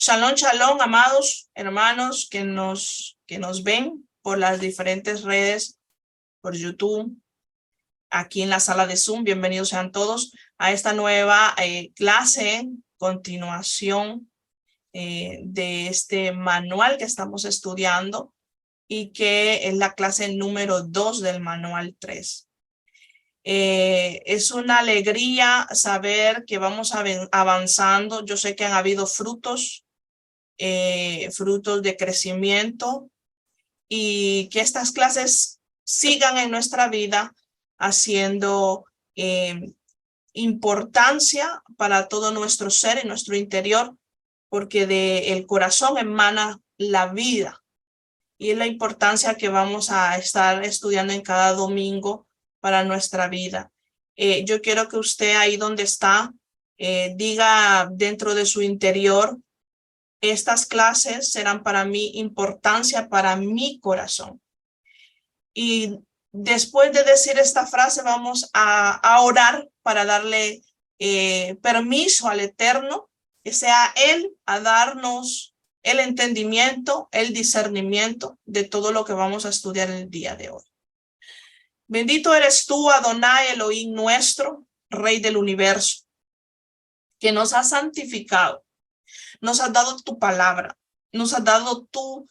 Shalom, shalom, amados hermanos que nos ven por las diferentes redes, por YouTube, aquí en la sala de Zoom. Bienvenidos sean todos a esta nueva clase, continuación de este manual que estamos estudiando y que es la clase número 2 del manual 3. Es una alegría saber que vamos avanzando. Yo sé que han habido frutos de crecimiento y que estas clases sigan en nuestra vida haciendo importancia para todo nuestro ser y nuestro interior, porque del corazón emana la vida y es la importancia que vamos a estar estudiando en cada domingo para nuestra vida. Yo quiero que usted ahí donde está diga dentro de su interior: estas clases serán para mí importancia para mi corazón. Y después de decir esta frase, vamos a orar para darle permiso al Eterno, que sea Él a darnos el entendimiento, el discernimiento de todo lo que vamos a estudiar el día de hoy. Bendito eres tú, Adonai Elohim nuestro, Rey del universo, que nos has santificado. Nos has dado tu palabra, nos has dado tú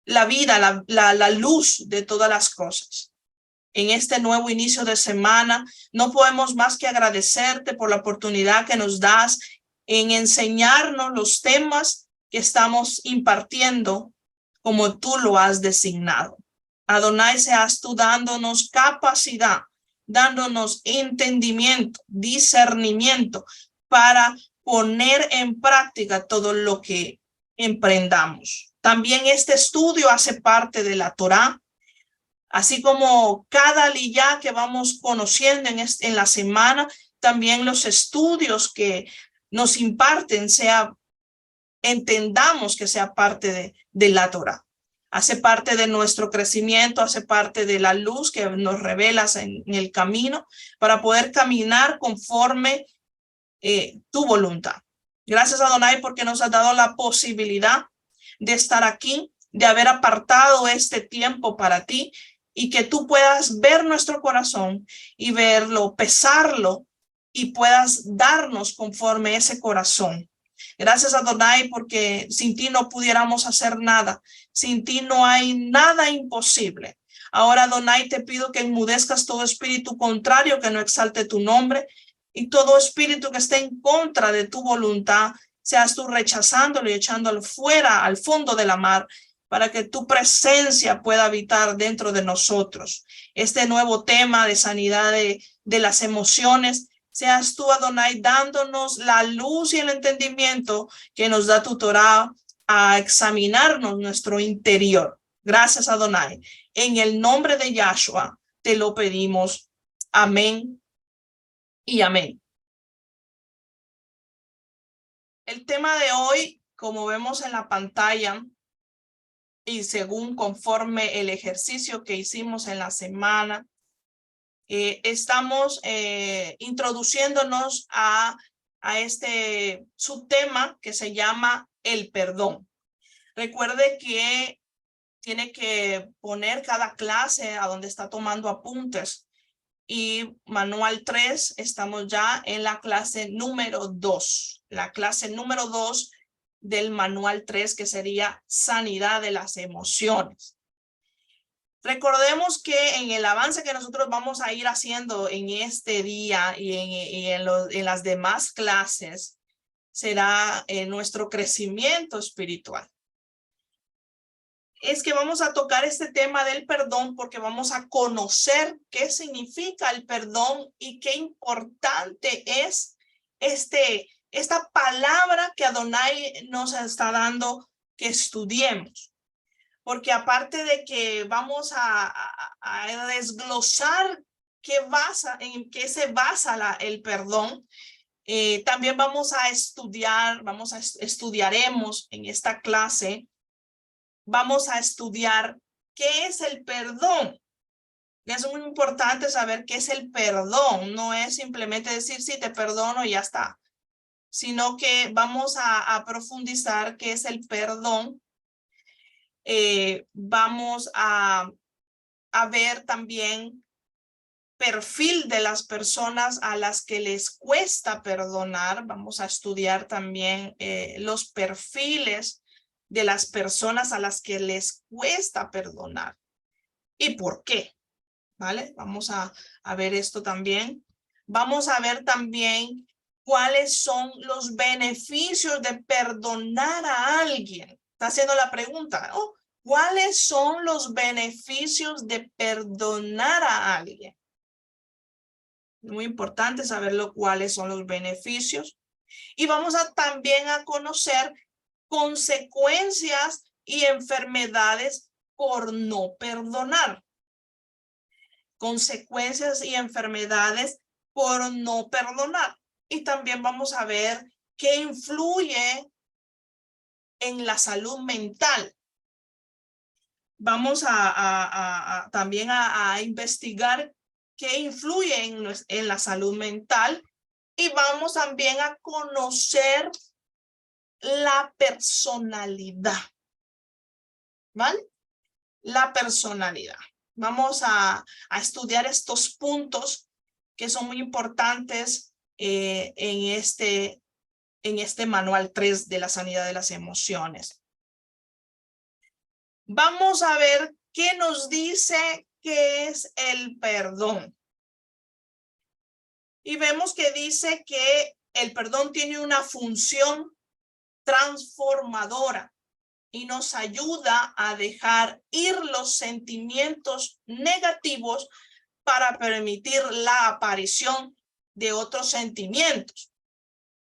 la vida, la luz de todas las cosas. En este nuevo inicio de semana, no podemos más que agradecerte por la oportunidad que nos das en enseñarnos los temas que estamos impartiendo como tú lo has designado. Adonai, seas tú dándonos capacidad, dándonos entendimiento, discernimiento para poner en práctica todo lo que emprendamos. También este estudio hace parte de la Torá, así como cada aliyá que vamos conociendo en la semana, también los estudios que nos imparten entendamos que sea parte de la Torá. Hace parte de nuestro crecimiento, hace parte de la luz que nos revelas en el camino para poder caminar conforme tu voluntad. Gracias, Adonai, porque nos has dado la posibilidad de estar aquí, de haber apartado este tiempo para ti y que tú puedas ver nuestro corazón y verlo, pesarlo y puedas darnos conforme ese corazón. Gracias, Adonai, porque sin ti no pudiéramos hacer nada. Sin ti no hay nada imposible. Ahora, Adonai, te pido que enmudezcas todo espíritu contrario que no exalte tu nombre, y todo espíritu que esté en contra de tu voluntad, seas tú rechazándolo y echándolo fuera al fondo de la mar, para que tu presencia pueda habitar dentro de nosotros. Este nuevo tema de sanidad de las emociones, seas tú, Adonai, dándonos la luz y el entendimiento que nos da tu Torá a examinarnos nuestro interior. Gracias, Adonai. En el nombre de Yahshua te lo pedimos. Amén y amén. El tema de hoy, como vemos en la pantalla y según conforme el ejercicio que hicimos en la semana, estamos introduciéndonos a este subtema que se llama el perdón. Recuerde que tiene que poner cada clase a donde está tomando apuntes. Y manual 3, estamos ya en la clase número 2. La clase número 2 del manual 3, que sería sanidad de las emociones. Recordemos que en el avance que nosotros vamos a ir haciendo en este día y en las demás clases, será nuestro crecimiento espiritual. Es que vamos a tocar este tema del perdón porque vamos a conocer qué significa el perdón y qué importante es esta palabra que Adonai nos está dando que estudiemos. Porque aparte de que vamos a desglosar en qué se basa el perdón, también vamos a estudiar, estudiaremos en esta clase. Vamos a estudiar qué es el perdón. Es muy importante saber qué es el perdón. No es simplemente decir, sí, te perdono y ya está. sino que vamos a profundizar qué es el perdón. Vamos a ver también perfil de las personas a las que les cuesta perdonar. Vamos a estudiar también los perfiles de las personas a las que les cuesta perdonar y por qué, ¿vale? Vamos a ver esto también. Vamos a ver también cuáles son los beneficios de perdonar a alguien. Está haciendo la pregunta, ¿no? ¿Cuáles son los beneficios de perdonar a alguien? Muy importante saberlo, cuáles son los beneficios. Y vamos a también a conocer consecuencias y enfermedades por no perdonar. Consecuencias y enfermedades por no perdonar. Y también vamos a ver qué influye en la salud mental. Vamos también a investigar qué influye en la salud mental y vamos también a conocer la personalidad, ¿vale? La personalidad. Vamos a estudiar estos puntos que son muy importantes en este manual 3 de la sanidad de las emociones. Vamos a ver qué nos dice qué es el perdón. Y vemos que dice que el perdón tiene una función transformadora y nos ayuda a dejar ir los sentimientos negativos para permitir la aparición de otros sentimientos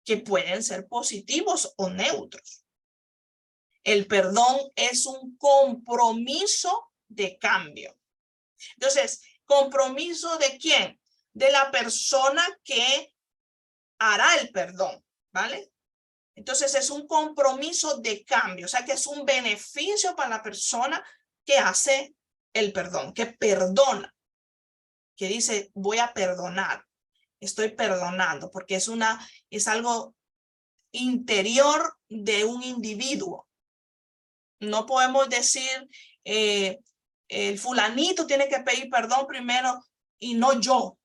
que pueden ser positivos o neutros. El perdón es un compromiso de cambio. Entonces, ¿compromiso de quién? De la persona que hará el perdón, ¿vale? Entonces, es un compromiso de cambio, o sea, que es un beneficio para la persona que hace el perdón, que perdona, que dice, voy a perdonar, estoy perdonando, porque es algo interior de un individuo. No podemos decir, el fulanito tiene que pedir perdón primero y no yo,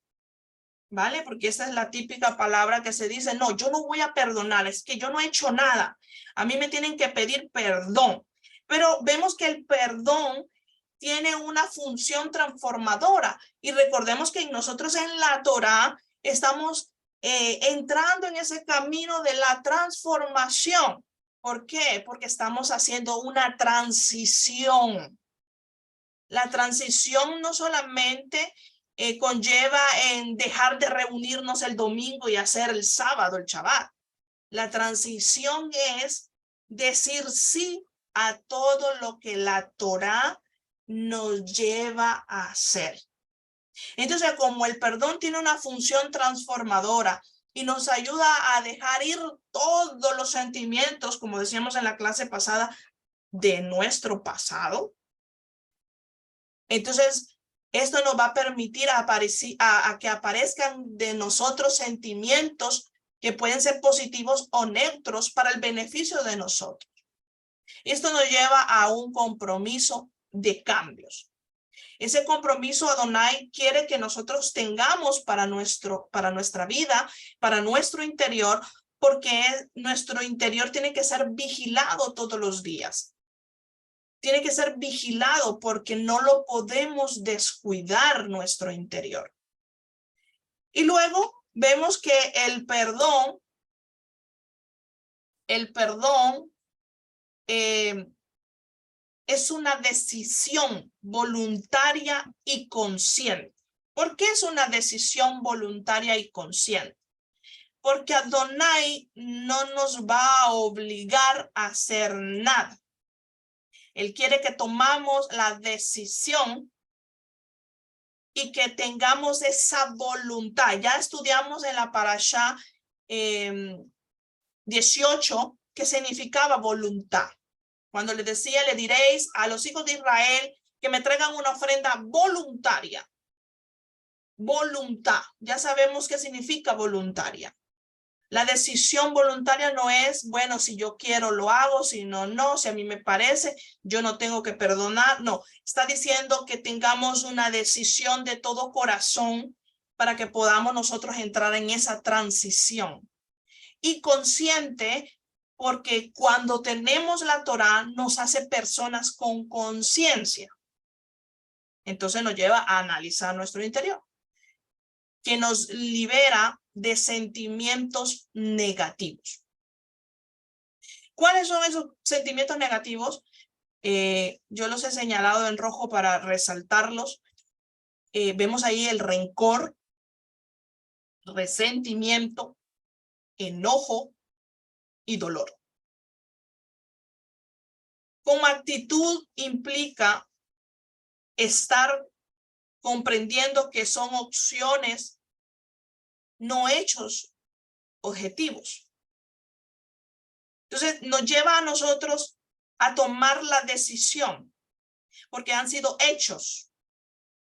¿vale? Porque esa es la típica palabra que se dice, no, yo no voy a perdonar, es que yo no he hecho nada. A mí me tienen que pedir perdón. Pero vemos que el perdón tiene una función transformadora. Y recordemos que nosotros en la Torá estamos entrando en ese camino de la transformación. ¿Por qué? Porque estamos haciendo una transición. La transición no solamente conlleva en dejar de reunirnos el domingo y hacer el sábado, el Shabbat. La transición es decir sí a todo lo que la Torá nos lleva a hacer. Entonces, como el perdón tiene una función transformadora y nos ayuda a dejar ir todos los sentimientos, como decíamos en la clase pasada, de nuestro pasado, entonces esto nos va a permitir a que aparezcan de nosotros sentimientos que pueden ser positivos o neutros para el beneficio de nosotros. Esto nos lleva a un compromiso de cambios. Ese compromiso Adonai quiere que nosotros tengamos para nuestra vida, para nuestro interior, porque nuestro interior tiene que ser vigilado todos los días. Tiene que ser vigilado porque no lo podemos descuidar nuestro interior. Y luego vemos que el perdón es una decisión voluntaria y consciente. ¿Por qué es una decisión voluntaria y consciente? Porque Adonai no nos va a obligar a hacer nada. Él quiere que tomamos la decisión y que tengamos esa voluntad. Ya estudiamos en la parashá 18 que significaba voluntad. Cuando le decía, le diréis a los hijos de Israel que me traigan una ofrenda voluntaria. Voluntad. Ya sabemos qué significa voluntaria. La decisión voluntaria no es, bueno, si yo quiero lo hago, si no, no, si a mí me parece, yo no tengo que perdonar. No, está diciendo que tengamos una decisión de todo corazón para que podamos nosotros entrar en esa transición. Y consciente, porque cuando tenemos la Torá nos hace personas con conciencia. Entonces nos lleva a analizar nuestro interior, que nos libera de sentimientos negativos. ¿Cuáles son esos sentimientos negativos? Yo los he señalado en rojo para resaltarlos. Vemos ahí el rencor, resentimiento, enojo y dolor. Como actitud implica estar comprendiendo que son opciones, no hechos objetivos. Entonces nos lleva a nosotros a tomar la decisión, porque han sido hechos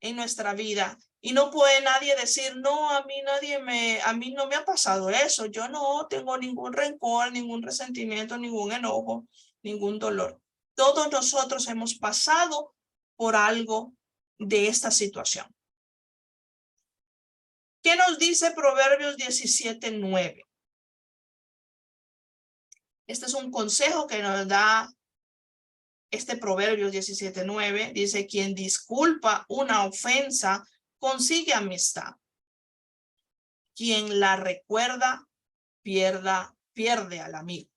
en nuestra vida. Y no puede nadie decir, no, a mí no me ha pasado eso. Yo no tengo ningún rencor, ningún resentimiento, ningún enojo, ningún dolor. Todos nosotros hemos pasado por algo de esta situación. ¿Qué nos dice Proverbios 17:9? Este es un consejo que nos da este Proverbios 17:9. Dice, quien disculpa una ofensa consigue amistad. Quien la recuerda pierde al amigo.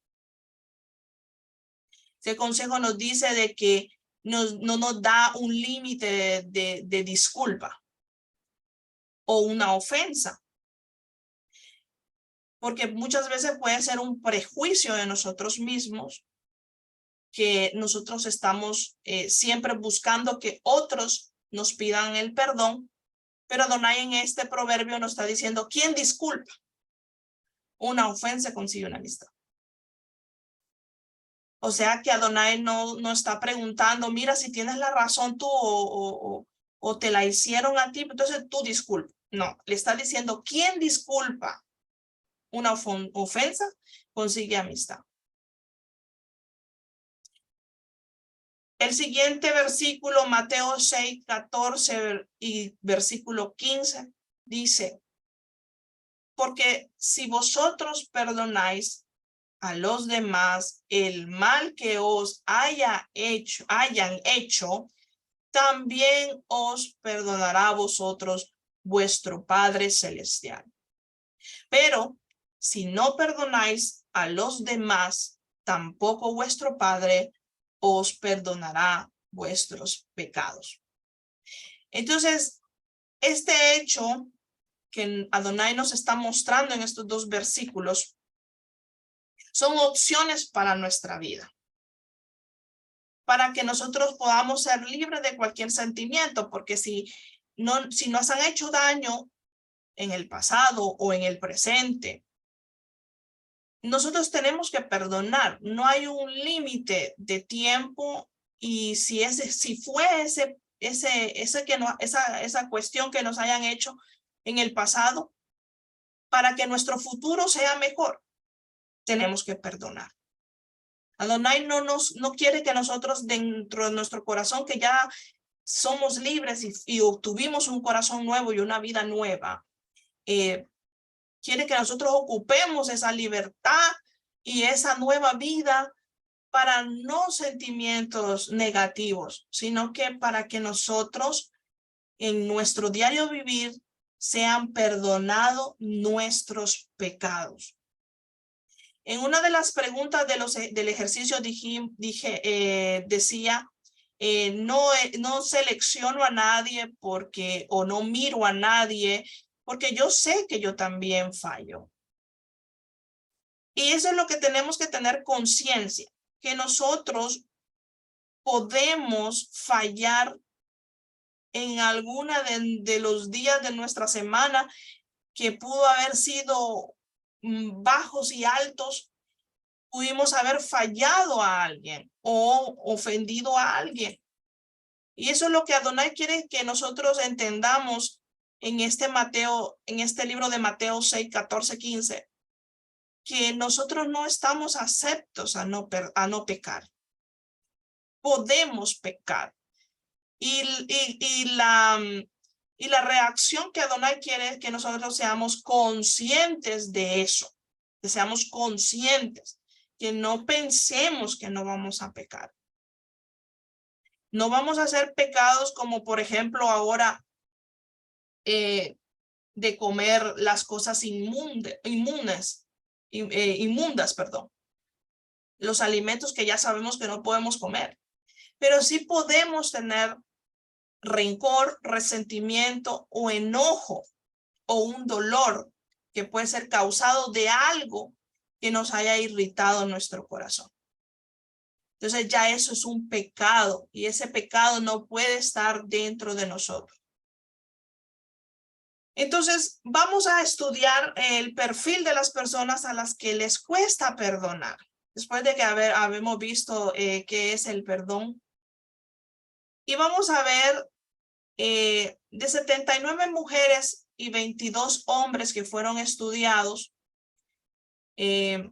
Este consejo nos dice de que no nos da un límite de disculpa o una ofensa. Porque muchas veces puede ser un prejuicio de nosotros mismos, que nosotros estamos siempre buscando que otros nos pidan el perdón, pero Adonai en este proverbio nos está diciendo, ¿quién disculpa una ofensa consigue una amistad? O sea que Adonai no está preguntando, mira, si tienes la razón tú o te la hicieron a ti, entonces tú disculpa. No, le está diciendo, ¿quién disculpa una ofensa consigue amistad? El siguiente versículo, Mateo 6:14 y versículo 15, dice, porque si vosotros perdonáis a los demás el mal que os hayan hecho, también os perdonará a vosotros vuestro Padre Celestial. Pero si no perdonáis a los demás, tampoco vuestro Padre os perdonará vuestros pecados. Entonces, este hecho que Adonai nos está mostrando en estos dos versículos son opciones para nuestra vida, para que nosotros podamos ser libres de cualquier sentimiento, porque si nos han hecho daño en el pasado o en el presente, nosotros tenemos que perdonar. No hay un límite de tiempo, y si fue esa cuestión que nos hayan hecho en el pasado, para que nuestro futuro sea mejor, tenemos que perdonar. Adonai no quiere que nosotros dentro de nuestro corazón, que ya somos libres y obtuvimos un corazón nuevo y una vida nueva, quiere que nosotros ocupemos esa libertad y esa nueva vida para no sentimientos negativos, sino que para que nosotros en nuestro diario vivir sean perdonados nuestros pecados. En una de las preguntas del ejercicio decía, no selecciono a nadie o no miro a nadie, porque yo sé que yo también fallo. Y eso es lo que tenemos que tener conciencia, que nosotros podemos fallar en alguna de los días de nuestra semana, que pudo haber sido bajos y altos. Pudimos haber fallado a alguien o ofendido a alguien. Y eso es lo que Adonai quiere que nosotros entendamos en este libro de Mateo 6:14-15. que nosotros no estamos aceptos a no pecar. Podemos pecar. Y la reacción que Adonai quiere es que nosotros seamos conscientes de eso, que seamos conscientes, que no pensemos que no vamos a pecar. No vamos a hacer pecados como, por ejemplo, ahora de comer las cosas inmundas, perdón. Los alimentos que ya sabemos que no podemos comer. Pero sí podemos tener rencor, resentimiento o enojo o un dolor que puede ser causado de algo que nos haya irritado nuestro corazón. Entonces ya eso es un pecado y ese pecado no puede estar dentro de nosotros. Entonces vamos a estudiar el perfil de las personas a las que les cuesta perdonar. Después de que habemos visto qué es el perdón. Y vamos a ver de 79 mujeres y 22 hombres que fueron estudiados, entre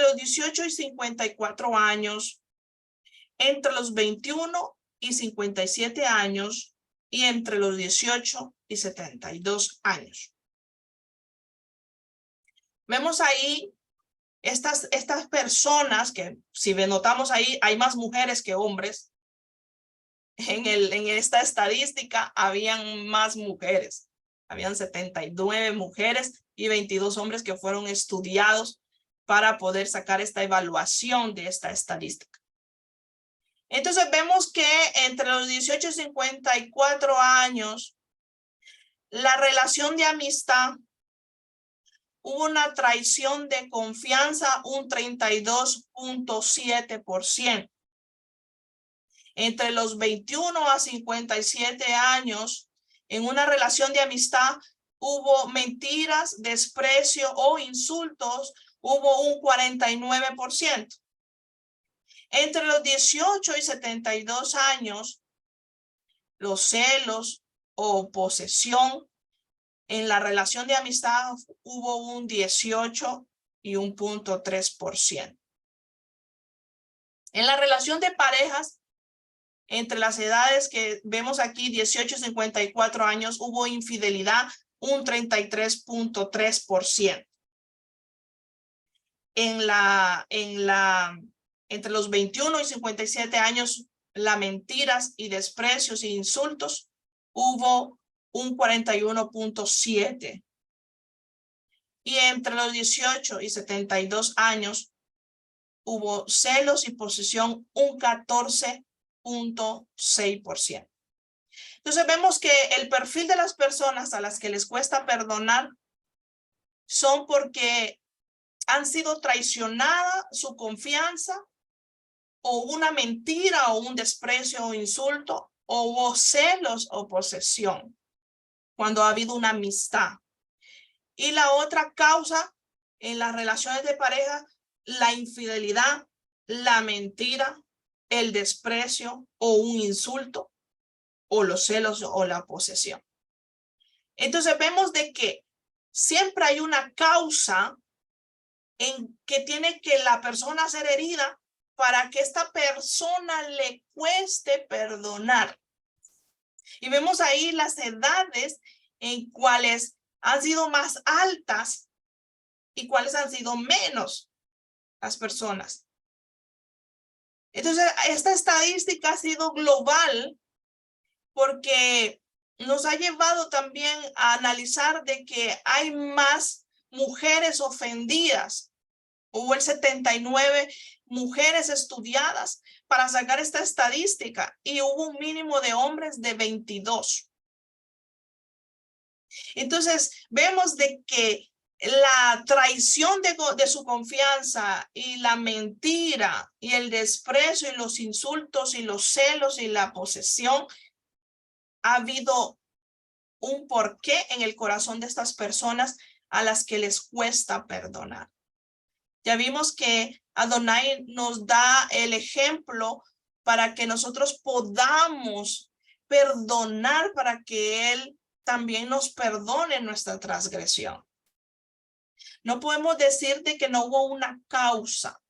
los 18 y 54 años, entre los 21 y 57 años y entre los 18 y 72 años. Vemos ahí estas personas que, si notamos ahí, hay más mujeres que hombres. En esta estadística habían más mujeres. Habían 79 mujeres y 22 hombres que fueron estudiados para poder sacar esta evaluación de esta estadística. Entonces vemos que entre los 18 y 54 años, la relación de amistad, hubo una traición de confianza, un 32.7%. Entre los 21 a 57 años, en una relación de amistad, hubo mentiras, desprecio o insultos, hubo un 49%. Entre los 18 y 72 años, los celos o posesión en la relación de amistad hubo un 18 y un 0.3%. En la relación de parejas, entre las edades que vemos aquí, 18 y 54 años, hubo infidelidad, un 33.3%. Entre los 21 y 57 años, las mentiras y desprecios e insultos, hubo un 41.7%. Y entre los 18 y 72 años, hubo celos y posesión, un 14.6%. Entonces vemos que el perfil de las personas a las que les cuesta perdonar son porque han sido traicionada su confianza, o una mentira o un desprecio o insulto, o hubo celos o posesión cuando ha habido una amistad. Y la otra causa en las relaciones de pareja, la infidelidad, la mentira, el desprecio o un insulto, o los celos o la posesión. Entonces vemos de que siempre hay una causa en que tiene que la persona ser herida para que esta persona le cueste perdonar. Y vemos ahí las edades en cuales han sido más altas y cuáles han sido menos las personas. Entonces, esta estadística ha sido global porque nos ha llevado también a analizar de que hay más mujeres ofendidas. Hubo el 79 mujeres estudiadas para sacar esta estadística y hubo un mínimo de hombres de 22. Entonces, vemos de que la traición de su confianza y la mentira y el desprecio y los insultos y los celos y la posesión, ha habido un porqué en el corazón de estas personas a las que les cuesta perdonar. Ya vimos que Adonai nos da el ejemplo para que nosotros podamos perdonar, para que Él también nos perdone nuestra transgresión. No podemos decir de que no hubo una causa.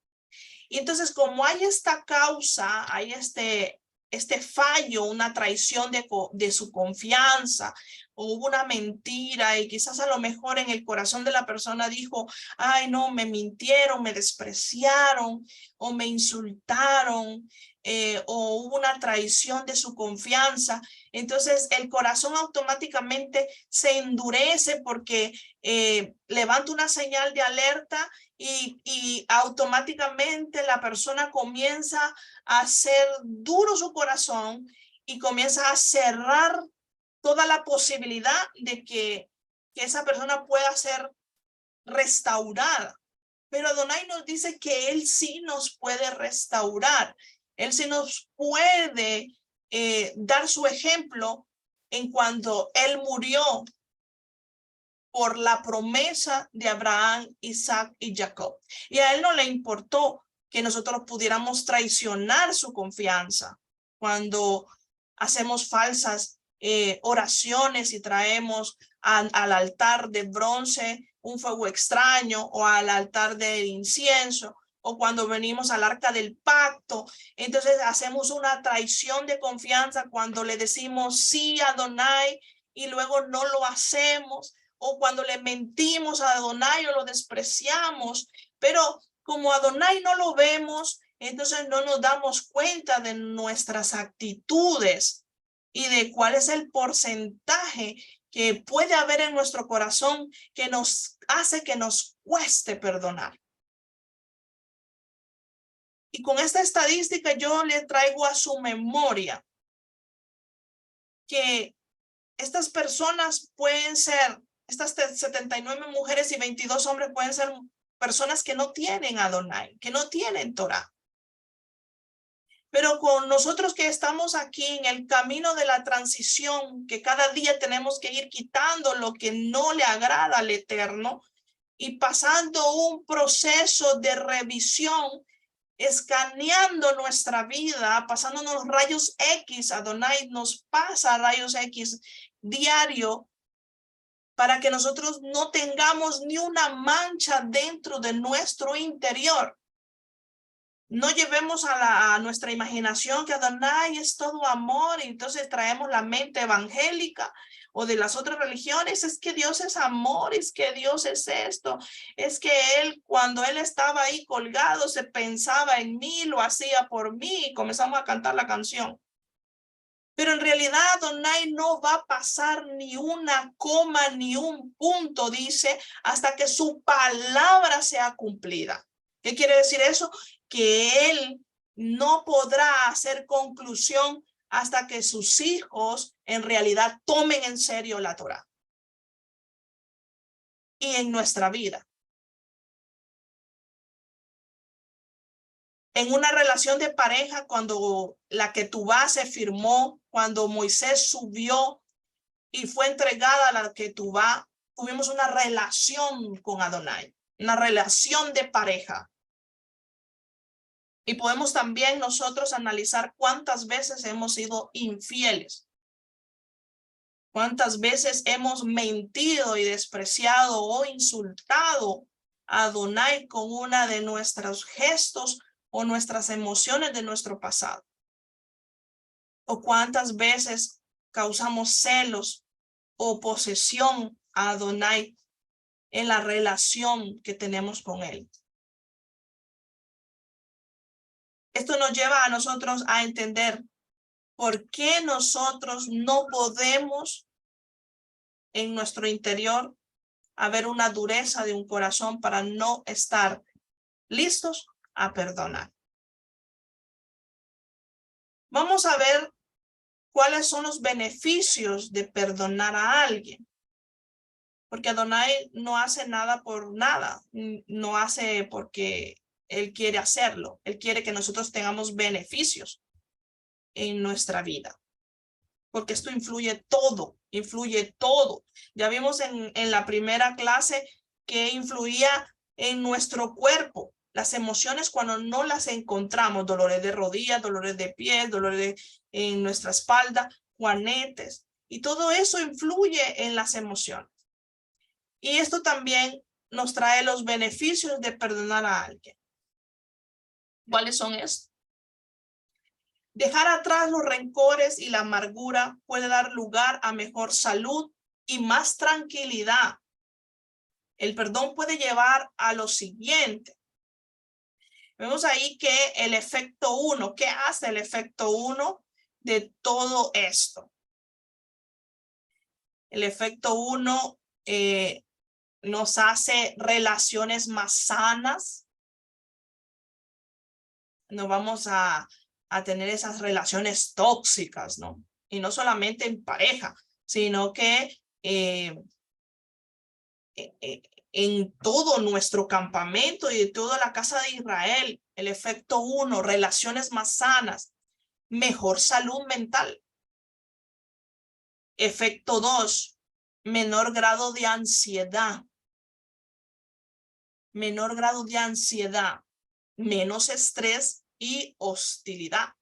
Y entonces, como hay esta causa, hay este fallo, una traición de su confianza, o hubo una mentira y quizás a lo mejor en el corazón de la persona dijo, ay no, me mintieron, me despreciaron o me insultaron, o hubo una traición de su confianza. Entonces el corazón automáticamente se endurece porque levanta una señal de alerta y automáticamente la persona comienza a hacer duro su corazón y comienza a cerrar toda la posibilidad de que esa persona pueda ser restaurada. Pero Adonai nos dice que Él sí nos puede restaurar. Él sí nos puede dar su ejemplo en cuanto Él murió por la promesa de Abraham, Isaac y Jacob. Y a Él no le importó que nosotros pudiéramos traicionar su confianza cuando hacemos falsas oraciones y traemos al altar de bronce un fuego extraño o al altar de incienso, o cuando venimos al arca del pacto. Entonces hacemos una traición de confianza cuando le decimos sí a Adonai y luego no lo hacemos, o cuando le mentimos a Adonai o lo despreciamos. Pero como Adonai no lo vemos, entonces no nos damos cuenta de nuestras actitudes y de cuál es el porcentaje que puede haber en nuestro corazón que nos hace que nos cueste perdonar. Y con esta estadística yo le traigo a su memoria que estas personas pueden ser, estas 79 mujeres y 22 hombres pueden ser personas que no tienen Adonai, que no tienen Torah. Pero con nosotros que estamos aquí en el camino de la transición, que cada día tenemos que ir quitando lo que no le agrada al Eterno y pasando un proceso de revisión, escaneando nuestra vida, pasándonos rayos X, Adonai nos pasa rayos X diario para que nosotros no tengamos ni una mancha dentro de nuestro interior. No llevemos a nuestra imaginación que Adonai es todo amor, y entonces traemos la mente evangélica o de las otras religiones. Es que Dios es amor, es que Dios es esto, es que Él, cuando Él estaba ahí colgado, se pensaba en mí, lo hacía por mí, y comenzamos a cantar la canción. Pero en realidad Adonai no va a pasar ni una coma ni un punto, dice, hasta que su palabra sea cumplida. ¿Qué quiere decir eso? Que Él no podrá hacer conclusión hasta que sus hijos en realidad tomen en serio la Torá. Y en nuestra vida, en una relación de pareja, cuando la Ketubá se firmó, cuando Moisés subió y fue entregada a la Ketubá, tuvimos una relación con Adonai, una relación de pareja. Y podemos también nosotros analizar cuántas veces hemos sido infieles, cuántas veces hemos mentido y despreciado o insultado a Adonai con una de nuestros gestos o nuestras emociones de nuestro pasado. O cuántas veces causamos celos o posesión a Adonai en la relación que tenemos con Él. Esto nos lleva a nosotros a entender por qué nosotros no podemos en nuestro interior haber una dureza de un corazón para no estar listos a perdonar. Vamos a ver cuáles son los beneficios de perdonar a alguien. Porque Adonai no hace nada por nada, no hace porque Él quiere hacerlo. Él quiere que nosotros tengamos beneficios en nuestra vida. Porque esto influye todo, influye todo. Ya vimos en la primera clase que influía en nuestro cuerpo. Las emociones cuando no las encontramos, dolores de rodillas, dolores de piel, dolores en nuestra espalda, juanetes. Y todo eso influye en las emociones. Y esto también nos trae los beneficios de perdonar a alguien. ¿Cuáles son estos? Dejar atrás los rencores y la amargura puede dar lugar a mejor salud y más tranquilidad. El perdón puede llevar a lo siguiente. Vemos ahí que el efecto 1, ¿qué hace el efecto 1 de todo esto? El efecto 1 nos hace relaciones más sanas. No vamos a tener esas relaciones tóxicas, ¿no? Y no solamente en pareja, sino que en todo nuestro campamento y de toda la casa de Israel. El efecto 1, relaciones más sanas, mejor salud mental. Efecto 2, menor grado de ansiedad. Menor grado de ansiedad, menos estrés y hostilidad.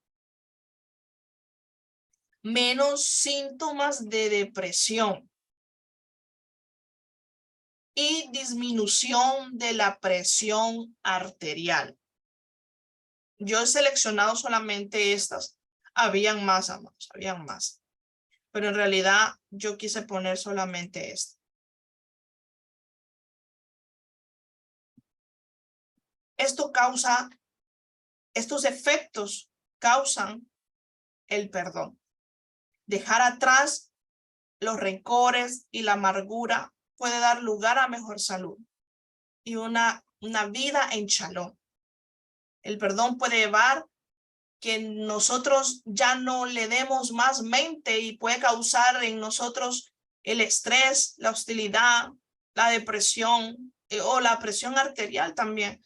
Menos síntomas de depresión. Y disminución de la presión arterial. Yo he seleccionado solamente estas. Habían más, amados, habían más. Pero en realidad yo quise poner solamente esto. Estos efectos causan el perdón. Dejar atrás los rencores y la amargura puede dar lugar a mejor salud y una vida en shalom. El perdón puede llevar que nosotros ya no le demos más mente y puede causar en nosotros el estrés, la hostilidad, la depresión o la presión arterial también.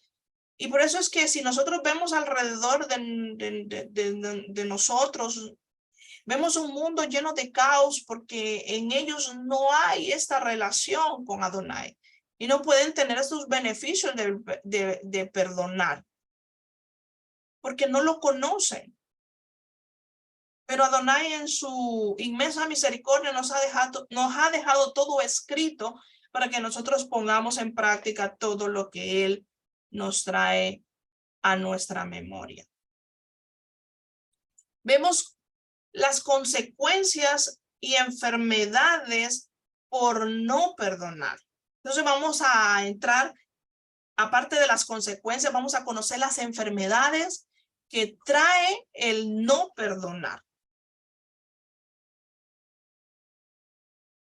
Y por eso es que si nosotros vemos alrededor de nosotros, vemos un mundo lleno de caos porque en ellos no hay esta relación con Adonai y no pueden tener estos beneficios de perdonar porque no lo conocen. Pero Adonai en su inmensa misericordia nos ha dejado todo escrito para que nosotros pongamos en práctica todo lo que Él nos trae a nuestra memoria. Vemos las consecuencias y enfermedades por no perdonar. Entonces vamos a entrar, aparte de las consecuencias, vamos a conocer las enfermedades que trae el no perdonar.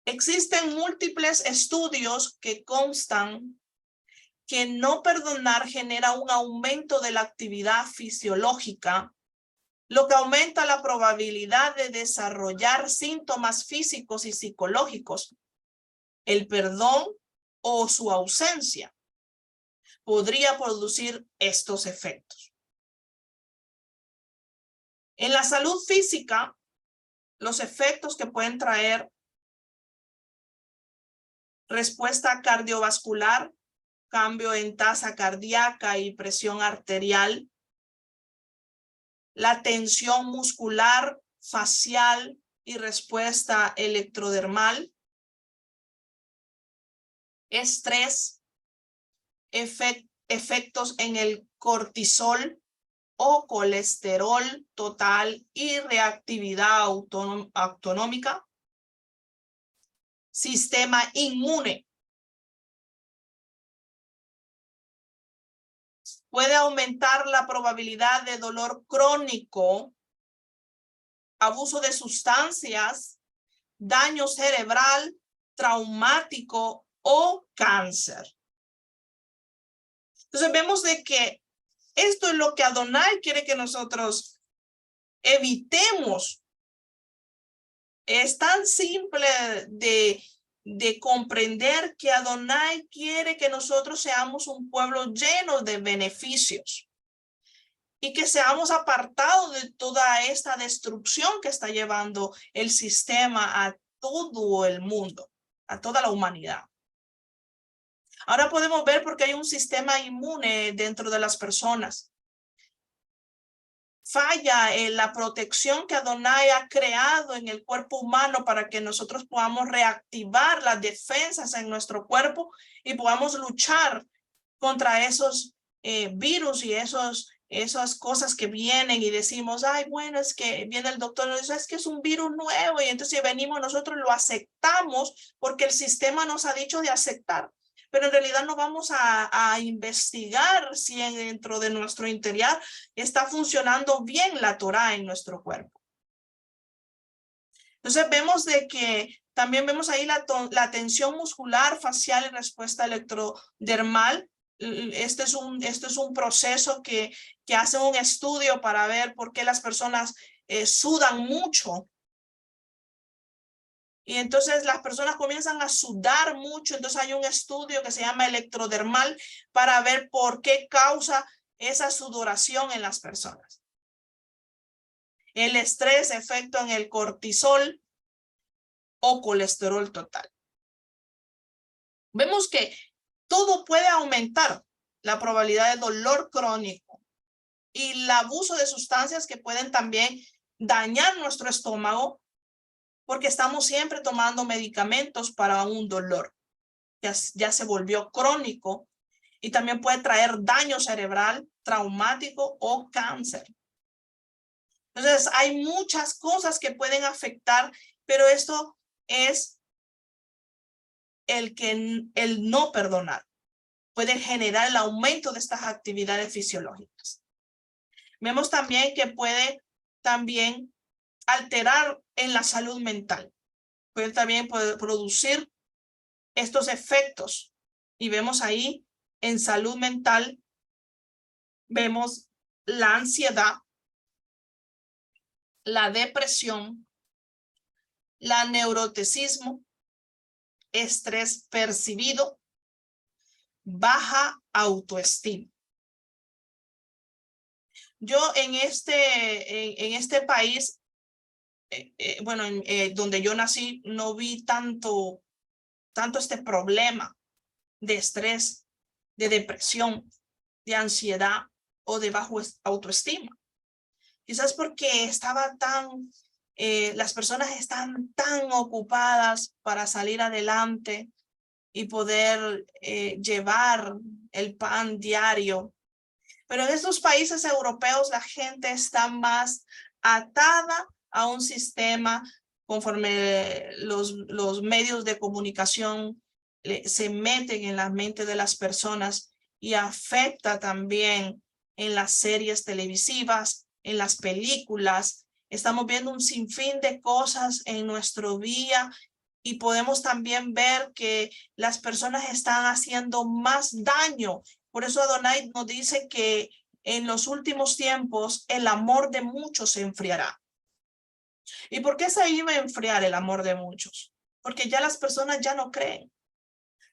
Existen múltiples estudios que constan que no perdonar genera un aumento de la actividad fisiológica, lo que aumenta la probabilidad de desarrollar síntomas físicos y psicológicos. El perdón o su ausencia podría producir estos efectos. En la salud física, los efectos que pueden traer respuesta cardiovascular, cambio en tasa cardíaca y presión arterial, la tensión muscular, facial y respuesta electrodermal, estrés, efectos en el cortisol o colesterol total y reactividad autonómica, sistema inmune. Puede aumentar la probabilidad de dolor crónico, abuso de sustancias, daño cerebral, traumático o cáncer. Entonces vemos de que esto es lo que Adonai quiere que nosotros evitemos. Es tan simple de comprender que Adonai quiere que nosotros seamos un pueblo lleno de beneficios y que seamos apartados de toda esta destrucción que está llevando el sistema a todo el mundo, a toda la humanidad. Ahora podemos ver por qué hay un sistema inmune dentro de las personas. falla en la protección que Adonai ha creado en el cuerpo humano para que nosotros podamos reactivar las defensas en nuestro cuerpo y podamos luchar contra esos virus y esas cosas que vienen y decimos, ay, bueno, es que viene el doctor y nos dice, es que es un virus nuevo y entonces venimos nosotros lo aceptamos porque el sistema nos ha dicho de aceptar. Pero en realidad no vamos a investigar si dentro de nuestro interior está funcionando bien la Torah en nuestro cuerpo. Entonces vemos de que también vemos ahí la tensión muscular, facial y respuesta electrodermal. Este es un proceso que hace un estudio para ver por qué las personas sudan mucho. Y entonces las personas comienzan a sudar mucho. Entonces hay un estudio que se llama electrodermal para ver por qué causa esa sudoración en las personas. El estrés, efecto en el cortisol o colesterol total. Vemos que todo puede aumentar la probabilidad de dolor crónico y el abuso de sustancias que pueden también dañar nuestro estómago porque estamos siempre tomando medicamentos para un dolor. Ya se volvió crónico y también puede traer daño cerebral, traumático o cáncer. Entonces, hay muchas cosas que pueden afectar, pero esto es el no perdonar. Puede generar el aumento de estas actividades fisiológicas. Vemos también que puede también alterar en la salud mental. Puede también producir estos efectos. Y vemos ahí en salud mental, vemos la ansiedad, la depresión, la neuroticismo, estrés percibido, baja autoestima. Yo en este país, bueno, donde yo nací, no vi tanto este problema de estrés, de depresión, de ansiedad o de bajo autoestima. Quizás porque las personas están tan ocupadas para salir adelante y poder llevar el pan diario. Pero en estos países europeos la gente está más atada a un sistema conforme los medios de comunicación se meten en la mente de las personas y afecta también en las series televisivas, en las películas. Estamos viendo un sinfín de cosas en nuestro día y podemos también ver que las personas están haciendo más daño. Por eso Adonai nos dice que en los últimos tiempos el amor de muchos se enfriará. ¿Y por qué se iba a enfriar el amor de muchos? Porque ya las personas ya no creen.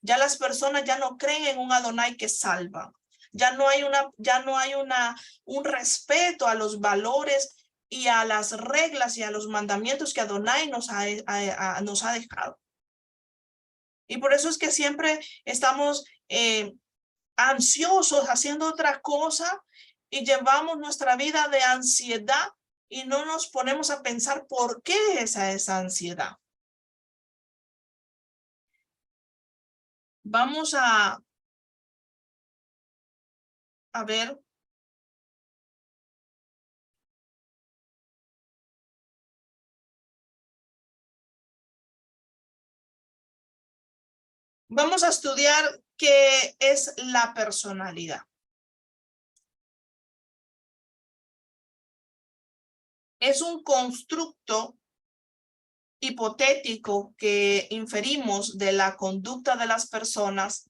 Ya las personas ya no creen en un Adonai que salva. Ya no hay un respeto a los valores y a las reglas y a los mandamientos que Adonai nos ha dejado. Y por eso es que siempre estamos ansiosos haciendo otra cosa y llevamos nuestra vida de ansiedad y no nos ponemos a pensar por qué es esa ansiedad. Vamos a ver. Vamos a estudiar qué es la personalidad. Es un constructo hipotético que inferimos de la conducta de las personas.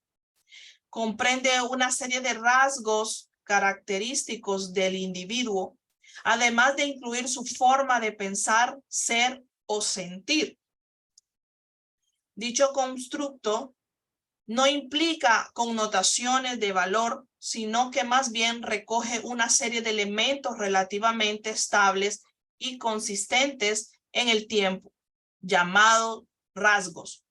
Comprende una serie de rasgos característicos del individuo, además de incluir su forma de pensar, ser o sentir. Dicho constructo no implica connotaciones de valor, sino que más bien recoge una serie de elementos relativamente estables y consistentes en el tiempo, llamados rasgos.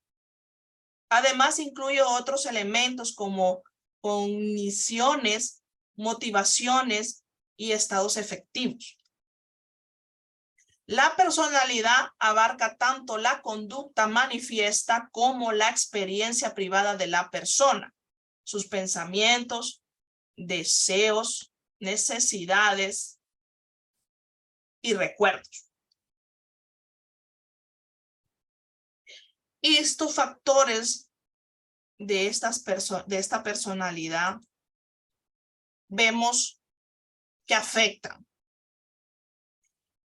Además, incluye otros elementos como cogniciones, motivaciones y estados efectivos. La personalidad abarca tanto la conducta manifiesta como la experiencia privada de la persona, sus pensamientos, deseos, necesidades y recuerdos. Y estos factores de esta personalidad vemos que afectan.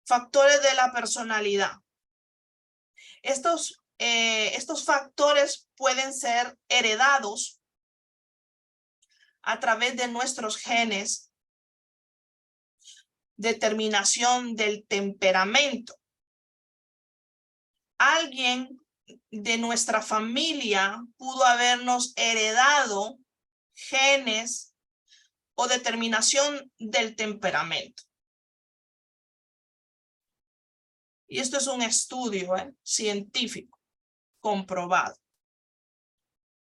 Factores de la personalidad. Estos factores pueden ser heredados a través de nuestros genes, determinación del temperamento. Alguien de nuestra familia pudo habernos heredado genes o determinación del temperamento. Y esto es un estudio científico comprobado.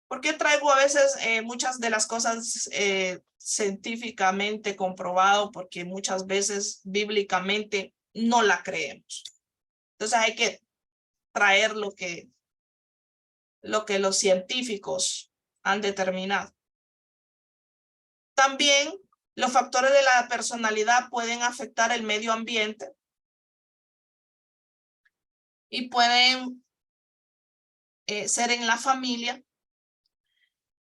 ¿Por qué traigo a veces muchas de las cosas científicamente comprobado? Porque muchas veces bíblicamente no la creemos. Entonces hay que traer lo que los científicos han determinado. También los factores de la personalidad pueden afectar el medio ambiente y pueden ser en la familia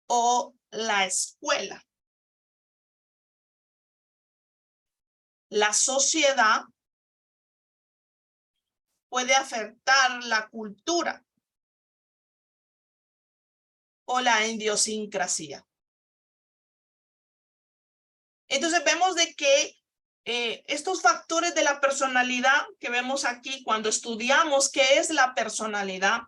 o la escuela. La sociedad puede afectar la cultura o la idiosincrasia. Entonces vemos de que estos factores de la personalidad que vemos aquí cuando estudiamos qué es la personalidad,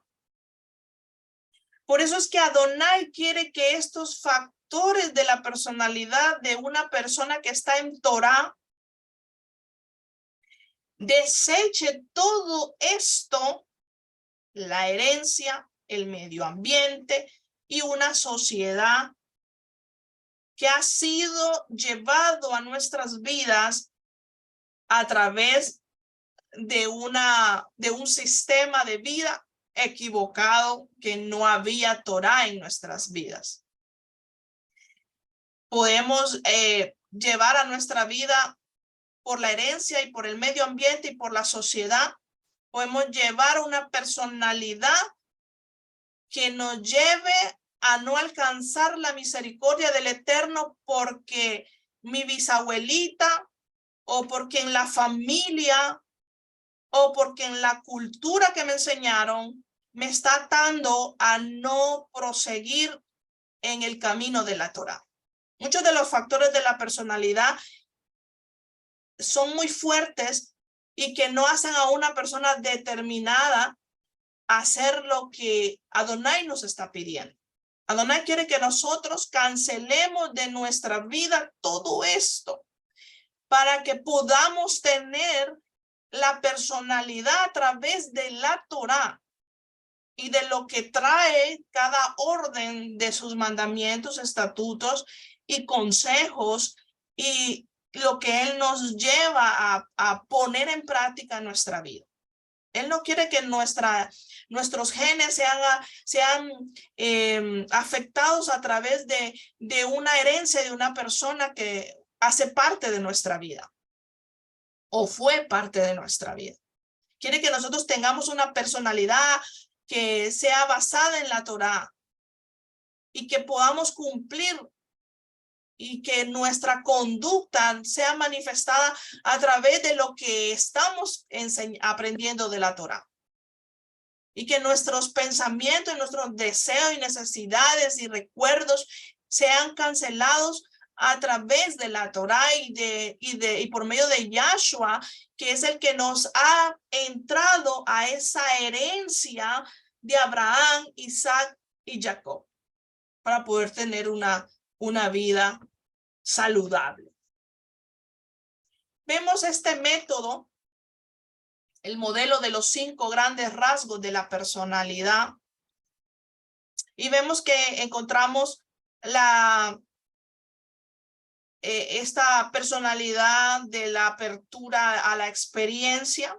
por eso es que Adonai quiere que estos factores de la personalidad de una persona que está en Torah deseche todo esto, la herencia, el medio ambiente y una sociedad que ha sido llevado a nuestras vidas a través de un sistema de vida equivocado, que no había Torah en nuestras vidas. Podemos llevar a nuestra vida por la herencia y por el medio ambiente y por la sociedad. Podemos llevar una personalidad que nos lleve a no alcanzar la misericordia del Eterno porque mi bisabuelita o porque en la familia o porque en la cultura que me enseñaron me está atando a no proseguir en el camino de la Torah. Muchos de los factores de la personalidad son muy fuertes y que no hacen a una persona determinada a hacer lo que Adonai nos está pidiendo. Adonai quiere que nosotros cancelemos de nuestra vida todo esto para que podamos tener la personalidad a través de la Torah y de lo que trae cada orden de sus mandamientos, estatutos y consejos y lo que Él nos lleva a poner en práctica en nuestra vida. Él no quiere que nuestros genes sean afectados a través de una herencia de una persona que hace parte de nuestra vida o fue parte de nuestra vida. Quiere que nosotros tengamos una personalidad que sea basada en la Torah y que podamos cumplir y que nuestra conducta sea manifestada a través de lo que estamos aprendiendo de la Torah. Y que nuestros pensamientos, nuestros deseos y necesidades y recuerdos sean cancelados a través de la Torah y por medio de Yahshua, que es el que nos ha entrado a esa herencia de Abraham, Isaac y Jacob, para poder tener una vida saludable. Vemos este método, el modelo de los 5 grandes rasgos de la personalidad, y vemos que encontramos esta personalidad de la apertura a la experiencia,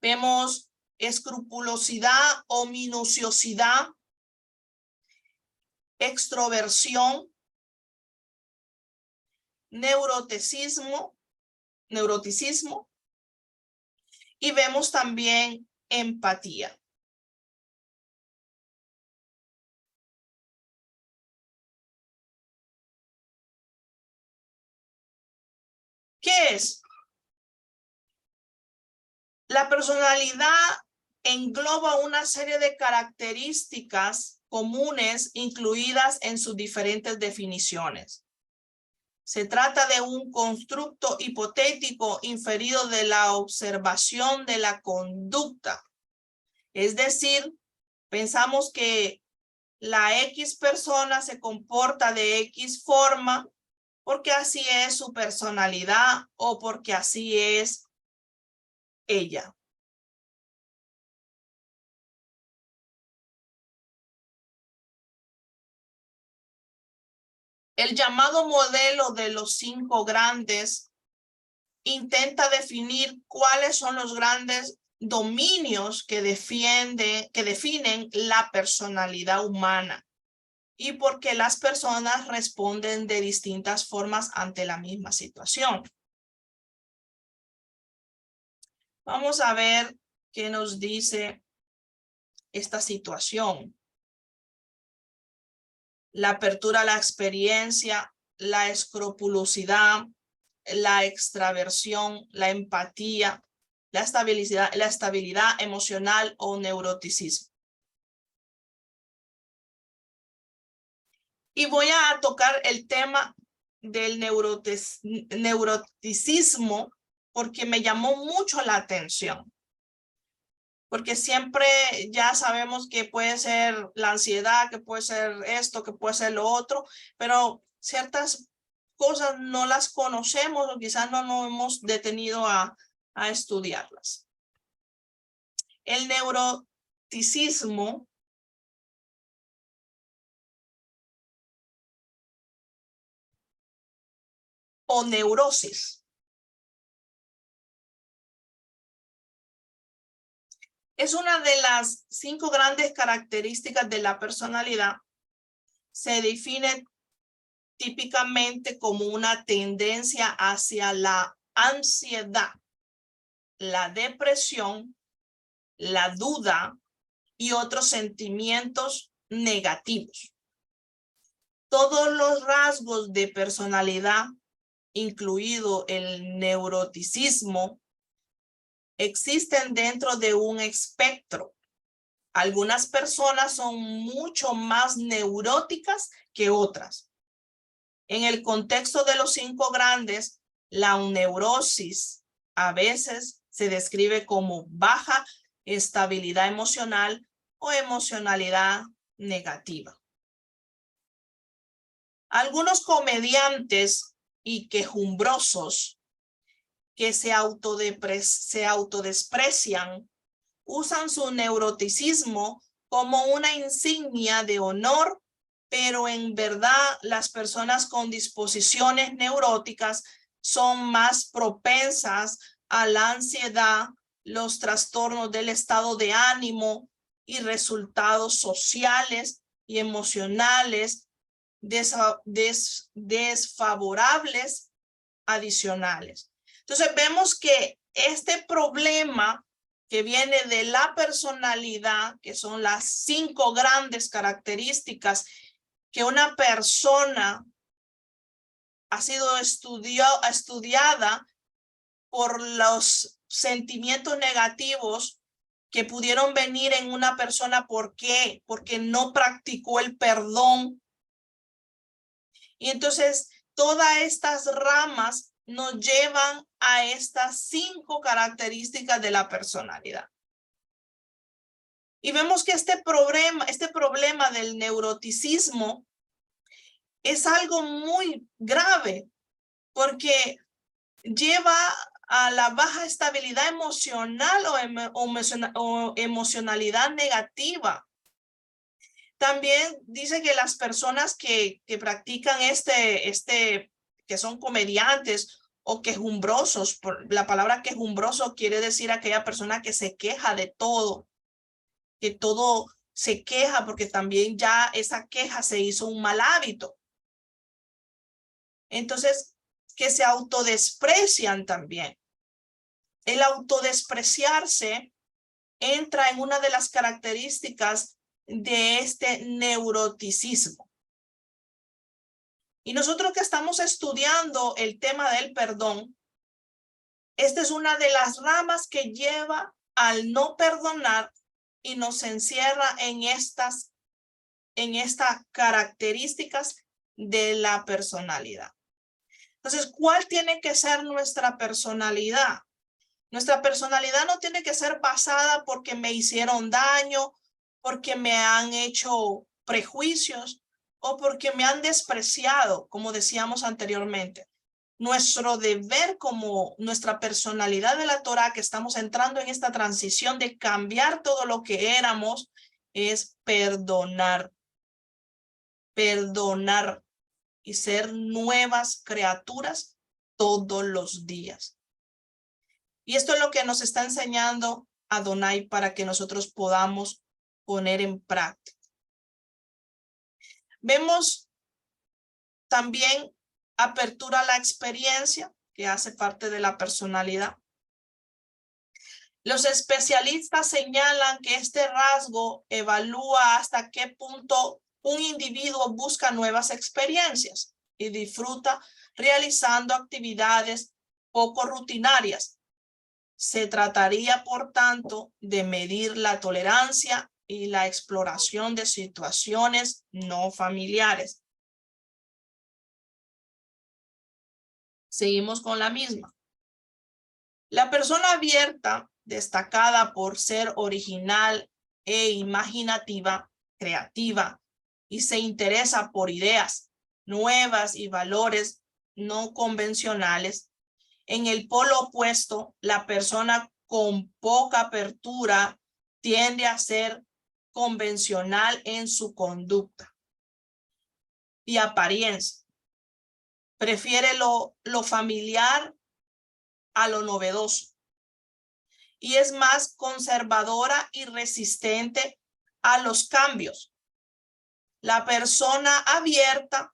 Vemos escrupulosidad o minuciosidad, extroversión, neuroticismo, y vemos también empatía. ¿Qué es? La personalidad engloba una serie de características comunes incluidas en sus diferentes definiciones. Se trata de un constructo hipotético inferido de la observación de la conducta. Es decir, pensamos que la X persona se comporta de X forma porque así es su personalidad o porque así es ella. El llamado modelo de los 5 grandes intenta definir cuáles son los grandes dominios que definen la personalidad humana y por qué las personas responden de distintas formas ante la misma situación. Vamos a ver qué nos dice esta situación. La apertura a la experiencia, la escrupulosidad, la extraversión, la empatía, la estabilidad emocional o neuroticismo. Y voy a tocar el tema del neuroticismo porque me llamó mucho la atención. Porque siempre ya sabemos que puede ser la ansiedad, que puede ser esto, que puede ser lo otro, pero ciertas cosas no las conocemos o quizás no nos hemos detenido a estudiarlas. El neuroticismo o neurosis es una de las 5 grandes características de la personalidad. Se define típicamente como una tendencia hacia la ansiedad, la depresión, la duda y otros sentimientos negativos. Todos los rasgos de personalidad, incluido el neuroticismo, existen dentro de un espectro. Algunas personas son mucho más neuróticas que otras. En el contexto de los 5 grandes, la neurosis a veces se describe como baja estabilidad emocional o emocionalidad negativa. Algunos comediantes y quejumbrosos que se autodesprecian usan su neuroticismo como una insignia de honor, pero en verdad las personas con disposiciones neuróticas son más propensas a la ansiedad, los trastornos del estado de ánimo y resultados sociales y emocionales desfavorables adicionales. Entonces vemos que este problema que viene de la personalidad, que son las 5 grandes características que una persona ha sido estudiada por los sentimientos negativos que pudieron venir en una persona. ¿Por qué? Porque no practicó el perdón. Y entonces todas estas ramas nos llevan a estas 5 características de la personalidad. Y vemos que este problema del neuroticismo es algo muy grave porque lleva a la baja estabilidad emocional o emocionalidad negativa. También dice que las personas que practican que son comediantes o quejumbrosos. La palabra quejumbroso quiere decir aquella persona que se queja de todo, que todo se queja porque también ya esa queja se hizo un mal hábito. Entonces, que se autodesprecian también. El autodespreciarse entra en una de las características de este neuroticismo. Y nosotros que estamos estudiando el tema del perdón, esta es una de las ramas que lleva al no perdonar y nos encierra en estas características de la personalidad. Entonces, ¿cuál tiene que ser nuestra personalidad? Nuestra personalidad no tiene que ser basada porque me hicieron daño, porque me han hecho prejuicios o porque me han despreciado, como decíamos anteriormente. Nuestro deber como nuestra personalidad de la Torá, que estamos entrando en esta transición de cambiar todo lo que éramos, es perdonar. Perdonar y ser nuevas criaturas todos los días. Y esto es lo que nos está enseñando Adonai para que nosotros podamos poner en práctica. Vemos también apertura a la experiencia, que hace parte de la personalidad. Los especialistas señalan que este rasgo evalúa hasta qué punto un individuo busca nuevas experiencias y disfruta realizando actividades poco rutinarias. Se trataría, por tanto, de medir la tolerancia y la exploración de situaciones no familiares. Seguimos con la misma. La persona abierta, destacada por ser original e imaginativa, creativa, y se interesa por ideas nuevas y valores no convencionales. En el polo opuesto, la persona con poca apertura tiende a ser convencional en su conducta y apariencia. Prefiere lo familiar a lo novedoso y es más conservadora y resistente a los cambios. La persona abierta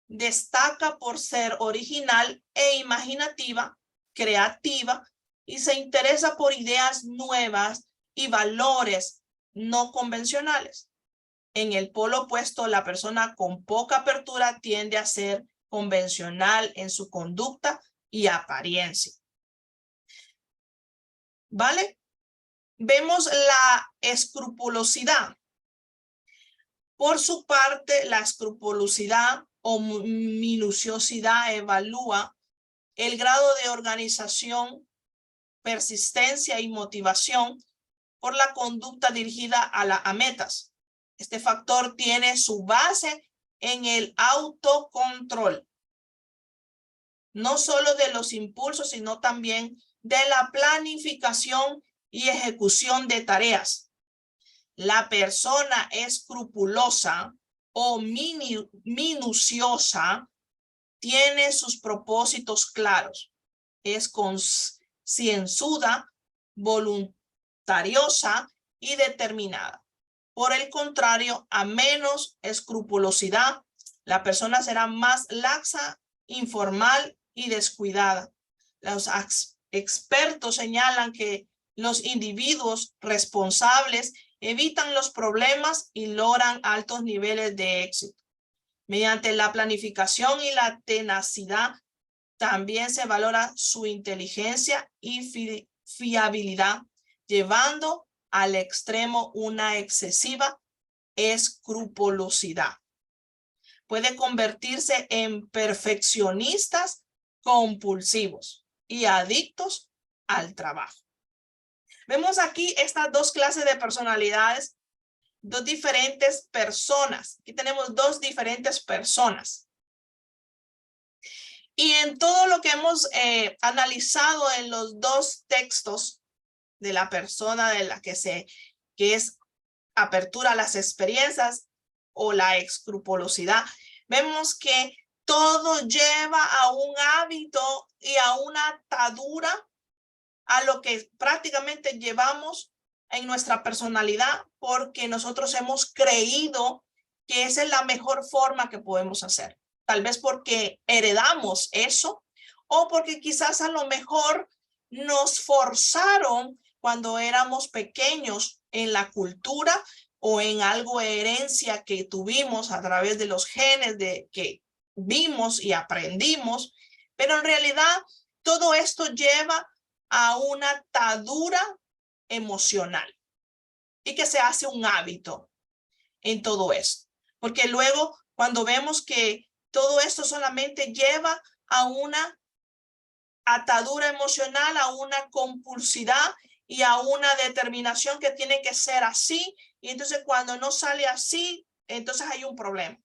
destaca por ser original e imaginativa, creativa, y se interesa por ideas nuevas y valores no convencionales. En el polo opuesto, la persona con poca apertura tiende a ser convencional en su conducta y apariencia. ¿Vale? Vemos la escrupulosidad. Por su parte, la escrupulosidad o minuciosidad evalúa el grado de organización, persistencia y motivación por la conducta dirigida a metas. Este factor tiene su base en el autocontrol, no solo de los impulsos, sino también de la planificación y ejecución de tareas. La persona escrupulosa o minuciosa tiene sus propósitos claros, es concienzuda, voluntariosa y determinada. Por el contrario, a menos escrupulosidad, la persona será más laxa, informal y descuidada. Los expertos señalan que los individuos responsables evitan los problemas y logran altos niveles de éxito. Mediante la planificación y la tenacidad, también se valora su inteligencia y fiabilidad, llevando al extremo una excesiva escrupulosidad. Puede convertirse en perfeccionistas compulsivos y adictos al trabajo. Vemos aquí estas dos clases de personalidades, dos diferentes personas. Aquí tenemos dos diferentes personas. Y en todo lo que hemos analizado en los dos textos de la persona de la que es apertura a las experiencias o la escrupulosidad, vemos que todo lleva a un hábito y a una atadura a lo que prácticamente llevamos en nuestra personalidad, porque nosotros hemos creído que esa es la mejor forma que podemos hacer. Tal vez porque heredamos eso, o porque quizás a lo mejor nos forzaron cuando éramos pequeños en la cultura o en algo de herencia que tuvimos a través de los genes de que vimos y aprendimos. Pero en realidad todo esto lleva a una atadura emocional y que se hace un hábito en todo esto. Porque luego cuando vemos que todo esto solamente lleva a una atadura emocional, a una compulsividad y a una determinación que tiene que ser así, y entonces cuando no sale así, entonces hay un problema.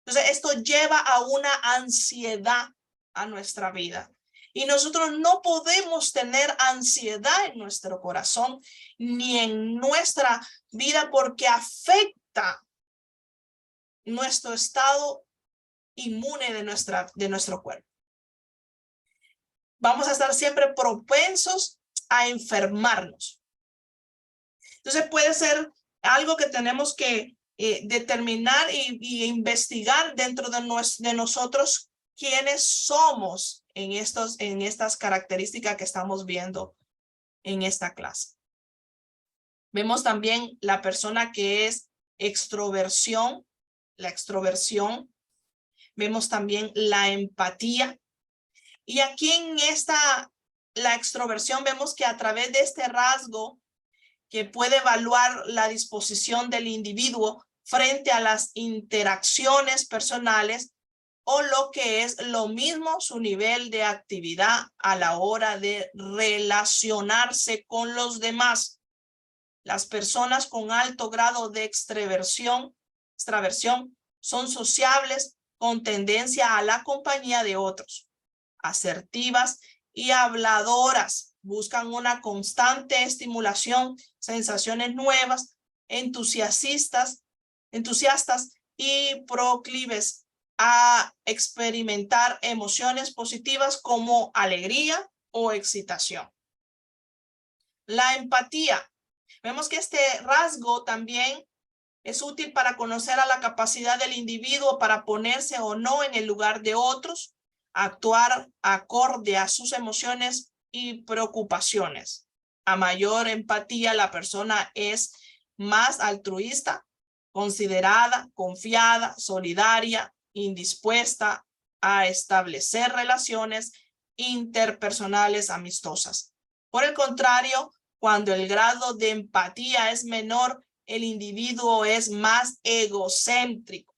Entonces esto lleva a una ansiedad a nuestra vida. Y nosotros no podemos tener ansiedad en nuestro corazón ni en nuestra vida, porque afecta nuestro estado inmune de nuestro cuerpo. Vamos a estar siempre propensos a enfermarnos. Entonces puede ser algo que tenemos que determinar y investigar dentro de nosotros quiénes somos en estas características que estamos viendo en esta clase. Vemos también la persona que es extroversión, la extroversión. Vemos también la empatía. Y aquí en la extroversión vemos que a través de este rasgo que puede evaluar la disposición del individuo frente a las interacciones personales, o lo que es lo mismo, su nivel de actividad a la hora de relacionarse con los demás. Las personas con alto grado de extraversión son sociables con tendencia a la compañía de otros, asertivas y habladoras. Buscan una constante estimulación, sensaciones nuevas, entusiastas y proclives a experimentar emociones positivas como alegría o excitación. La empatía. Vemos que este rasgo también es útil para conocer a la capacidad del individuo para ponerse o no en el lugar de otros, actuar acorde a sus emociones y preocupaciones. A mayor empatía, la persona es más altruista, considerada, confiada, solidaria, indispuesta a establecer relaciones interpersonales amistosas. Por el contrario, cuando el grado de empatía es menor, el individuo es más egocéntrico,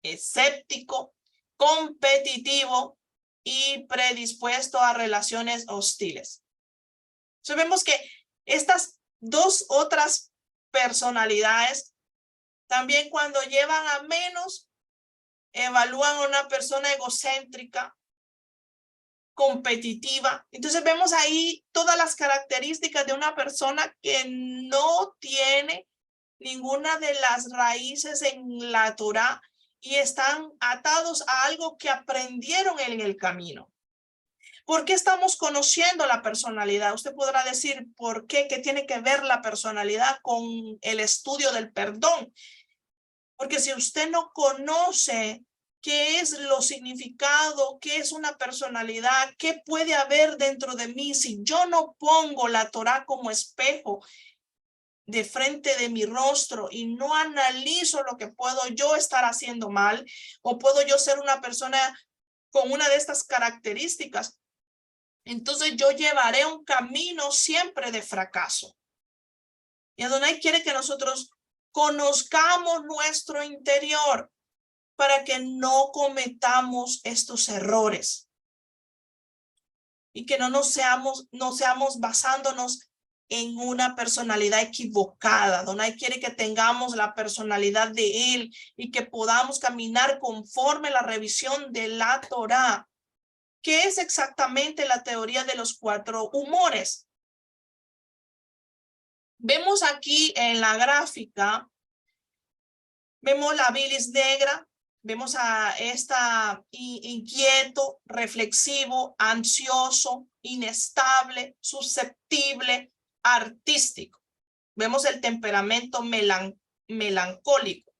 escéptico, competitivo y predispuesto a relaciones hostiles. Entonces vemos que estas dos otras personalidades también, cuando llevan a menos, evalúan a una persona egocéntrica, competitiva. Entonces vemos ahí todas las características de una persona que no tiene ninguna de las raíces en la Torá y están atados a algo que aprendieron en el camino. ¿Por qué estamos conociendo la personalidad? Usted podrá decir, ¿por qué? ¿Qué tiene que ver la personalidad con el estudio del perdón? Porque si usted no conoce qué es lo significado, qué es una personalidad, qué puede haber dentro de mí, si yo no pongo la Torá como espejo de frente de mi rostro y no analizo lo que puedo yo estar haciendo mal, o puedo yo ser una persona con una de estas características, entonces yo llevaré un camino siempre de fracaso. Y Adonai quiere que nosotros conozcamos nuestro interior para que no cometamos estos errores y que no seamos basándonos en una personalidad equivocada. Adonai quiere que tengamos la personalidad de Él y que podamos caminar conforme la revisión de la Torá. ¿Qué es exactamente la teoría de los 4 humores? Vemos aquí en la gráfica, vemos la bilis negra, Vemos a esta inquieto, reflexivo, ansioso, inestable, susceptible, artístico. Vemos el temperamento melancólico.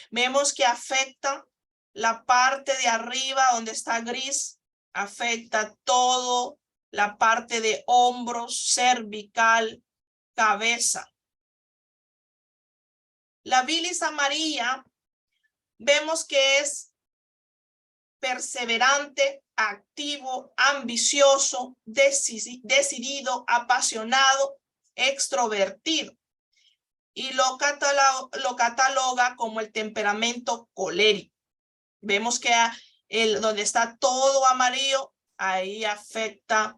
Vemos que afecta la parte de arriba donde está gris, afecta todo la parte de hombros, cervical, cabeza. La bilis amarilla vemos que es perseverante, activo, ambicioso, decidido, apasionado, extrovertido. Y lo cataloga como el temperamento colérico. Vemos que donde está todo amarillo, ahí afecta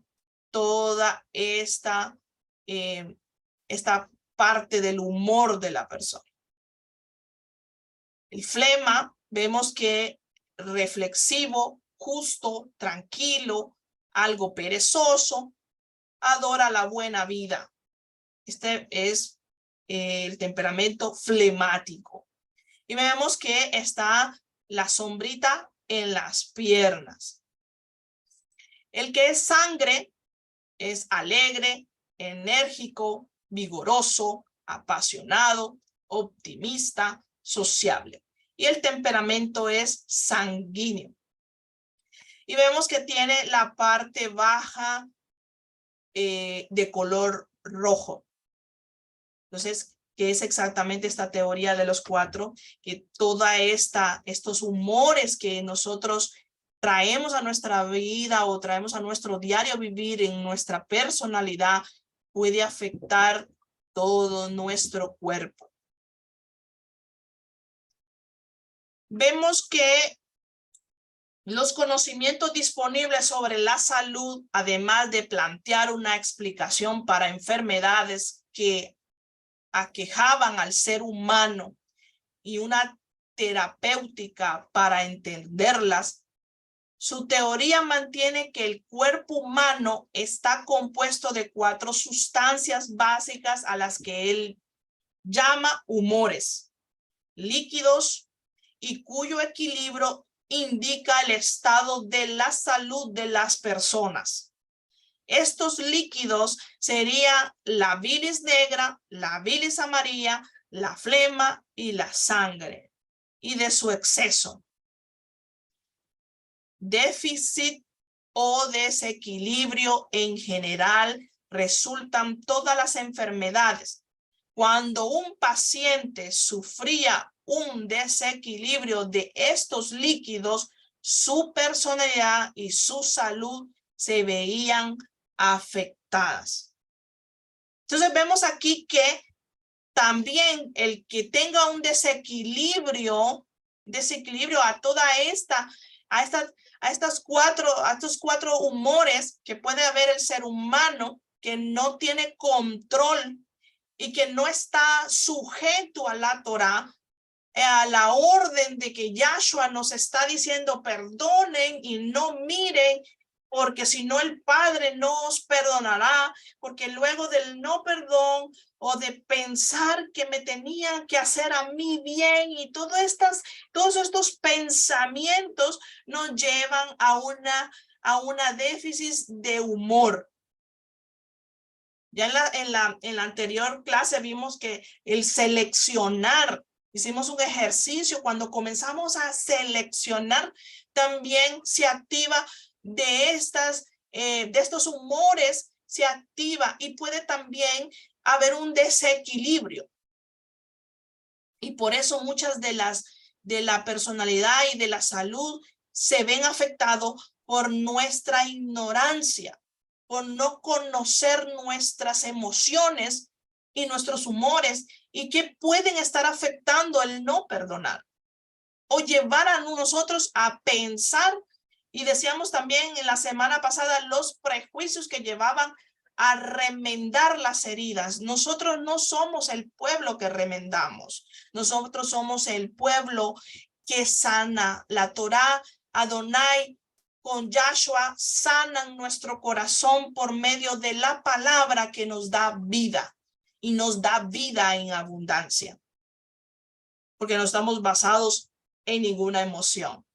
toda esta parte del humor de la persona. El flema, vemos que reflexivo, justo, tranquilo, algo perezoso, adora la buena vida. Este es el temperamento flemático. Y vemos que está la sombrita en las piernas. El que es sangre es alegre, enérgico, vigoroso, apasionado, optimista, sociable. Y el temperamento es sanguíneo. Y vemos que tiene la parte baja de color rojo. Entonces, ¿qué es exactamente esta teoría de los 4? Que toda estos humores que nosotros traemos a nuestra vida o traemos a nuestro diario vivir en nuestra personalidad puede afectar todo nuestro cuerpo. Vemos que los conocimientos disponibles sobre la salud, además de plantear una explicación para enfermedades que aquejaban al ser humano y una terapéutica para entenderlas, su teoría mantiene que el cuerpo humano está compuesto de 4 sustancias básicas a las que él llama humores, líquidos, y cuyo equilibrio indica el estado de la salud de las personas. Estos líquidos serían la bilis negra, la bilis amarilla, la flema y la sangre, y de su exceso, déficit o desequilibrio en general resultan todas las enfermedades. Cuando un paciente sufría un desequilibrio de estos líquidos, su personalidad y su salud se veían afectadas. Entonces vemos aquí que también el que tenga un desequilibrio a toda a estos cuatro humores que puede haber el ser humano, que no tiene control y que no está sujeto a la Torá, a la orden de que Yahshua nos está diciendo perdonen y no miren, porque si no el Padre no os perdonará, porque luego del no perdón o de pensar que me tenían que hacer a mí bien y todos estos pensamientos nos llevan a una déficit de humor. Ya en la anterior clase vimos que el seleccionar, hicimos un ejercicio, cuando comenzamos a seleccionar, también se activa de estos humores, se activa y puede también haber un desequilibrio. Y por eso muchas de la personalidad y de la salud se ven afectados por nuestra ignorancia, por no conocer nuestras emociones y nuestros humores y que pueden estar afectando el no perdonar o llevar a nosotros a pensar. Y decíamos también en la semana pasada los prejuicios que llevaban a remendar las heridas. Nosotros no somos el pueblo que remendamos. Nosotros somos el pueblo que sana. La Torá, Adonai, con Yahshua sanan nuestro corazón por medio de la palabra que nos da vida y nos da vida en abundancia. Porque no estamos basados en ninguna emoción.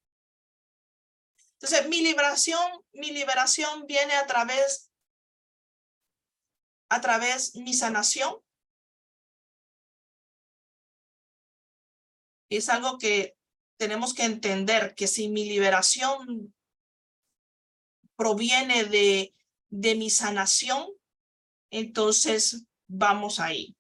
Entonces, mi liberación viene a través mi sanación. Es algo que tenemos que entender, que si mi liberación proviene de mi sanación, entonces vamos ahí.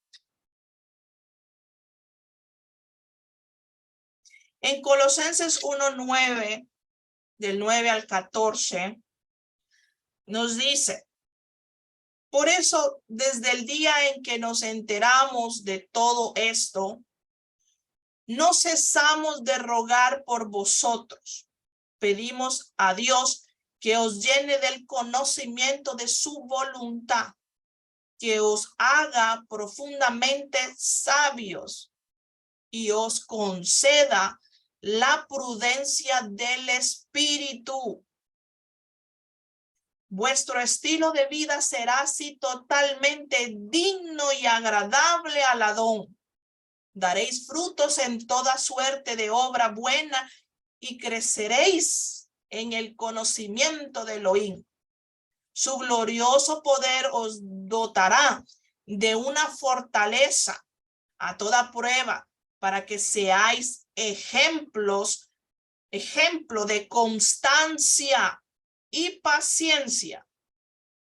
En Colosenses 1:9, del 9 al 14, nos dice: por eso, desde el día en que nos enteramos de todo esto, no cesamos de rogar por vosotros. Pedimos a Dios que os llene del conocimiento de su voluntad, que os haga profundamente sabios y os conceda la prudencia del Espíritu. Vuestro estilo de vida será así totalmente digno y agradable al Adón. Daréis frutos en toda suerte de obra buena y creceréis en el conocimiento de Elohim. Su glorioso poder os dotará de una fortaleza a toda prueba para que seáis ejemplo de constancia y paciencia,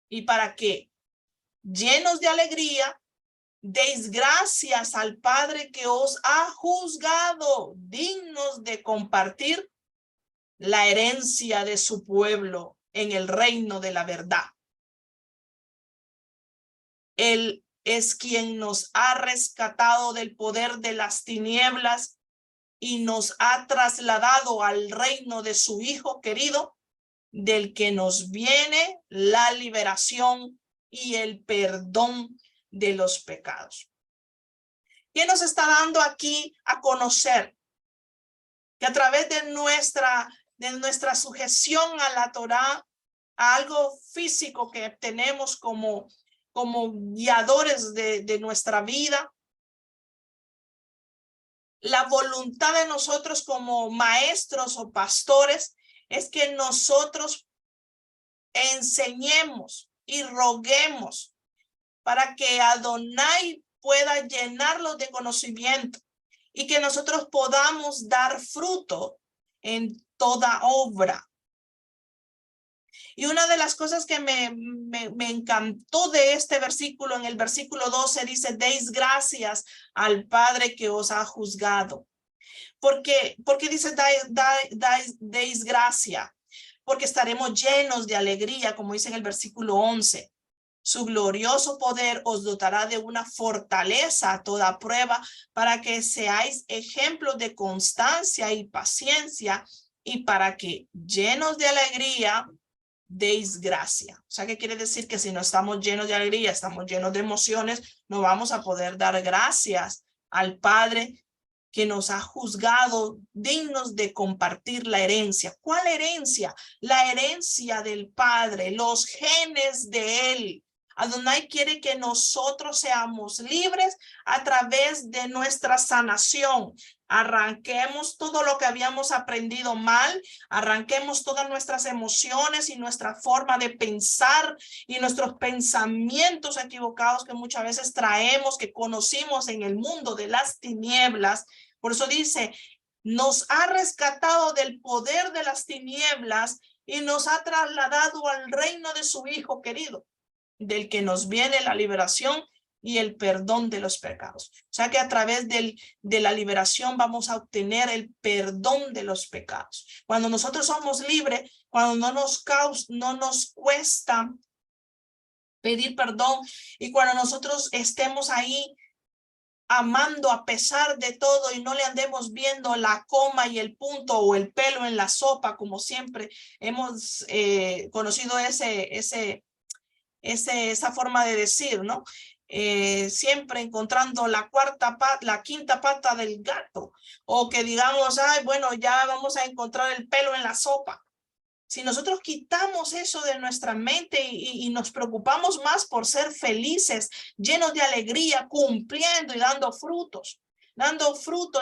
y para que, llenos de alegría, deis gracias al Padre que os ha juzgado dignos de compartir la herencia de su pueblo en el reino de la verdad. Él es quien nos ha rescatado del poder de las tinieblas y nos ha trasladado al reino de su Hijo querido, del que nos viene la liberación y el perdón de los pecados. ¿Qué nos está dando aquí a conocer? Que a través de nuestra sujeción a la Torá, a algo físico que tenemos como guiadores de nuestra vida, la voluntad de nosotros como maestros o pastores es que nosotros enseñemos y roguemos para que Adonai pueda llenarlos de conocimiento y que nosotros podamos dar fruto en toda obra. Y una de las cosas que me encantó de este versículo, en el versículo 12 dice: deis gracias al Padre que os ha juzgado. ¿Por qué dice deis gracia? Porque estaremos llenos de alegría, como dice en el versículo 11. Su glorioso poder os dotará de una fortaleza a toda prueba para que seáis ejemplos de constancia y paciencia, y para que, llenos de alegría, deis gracia. O sea, ¿qué quiere decir? Que si no estamos llenos de alegría, estamos llenos de emociones, no vamos a poder dar gracias al Padre que nos ha juzgado dignos de compartir la herencia. ¿Cuál herencia? La herencia del Padre, los genes de Él. Adonai quiere que nosotros seamos libres a través de nuestra sanación. Arranquemos todo lo que habíamos aprendido mal, arranquemos todas nuestras emociones y nuestra forma de pensar y nuestros pensamientos equivocados que muchas veces traemos, que conocimos en el mundo de las tinieblas. Por eso dice, nos ha rescatado del poder de las tinieblas y nos ha trasladado al reino de su Hijo querido, del que nos viene la liberación y el perdón de los pecados. O sea que a través de la liberación vamos a obtener el perdón de los pecados. Cuando nosotros somos libres, cuando no nos cuesta pedir perdón, y cuando nosotros estemos ahí amando a pesar de todo y no le andemos viendo la coma y el punto o el pelo en la sopa, como siempre hemos conocido esa forma de decir, ¿no? Siempre encontrando la quinta pata del gato, o que digamos, ay, bueno, ya vamos a encontrar el pelo en la sopa. Si nosotros quitamos eso de nuestra mente y nos preocupamos más por ser felices, llenos de alegría, cumpliendo y dando frutos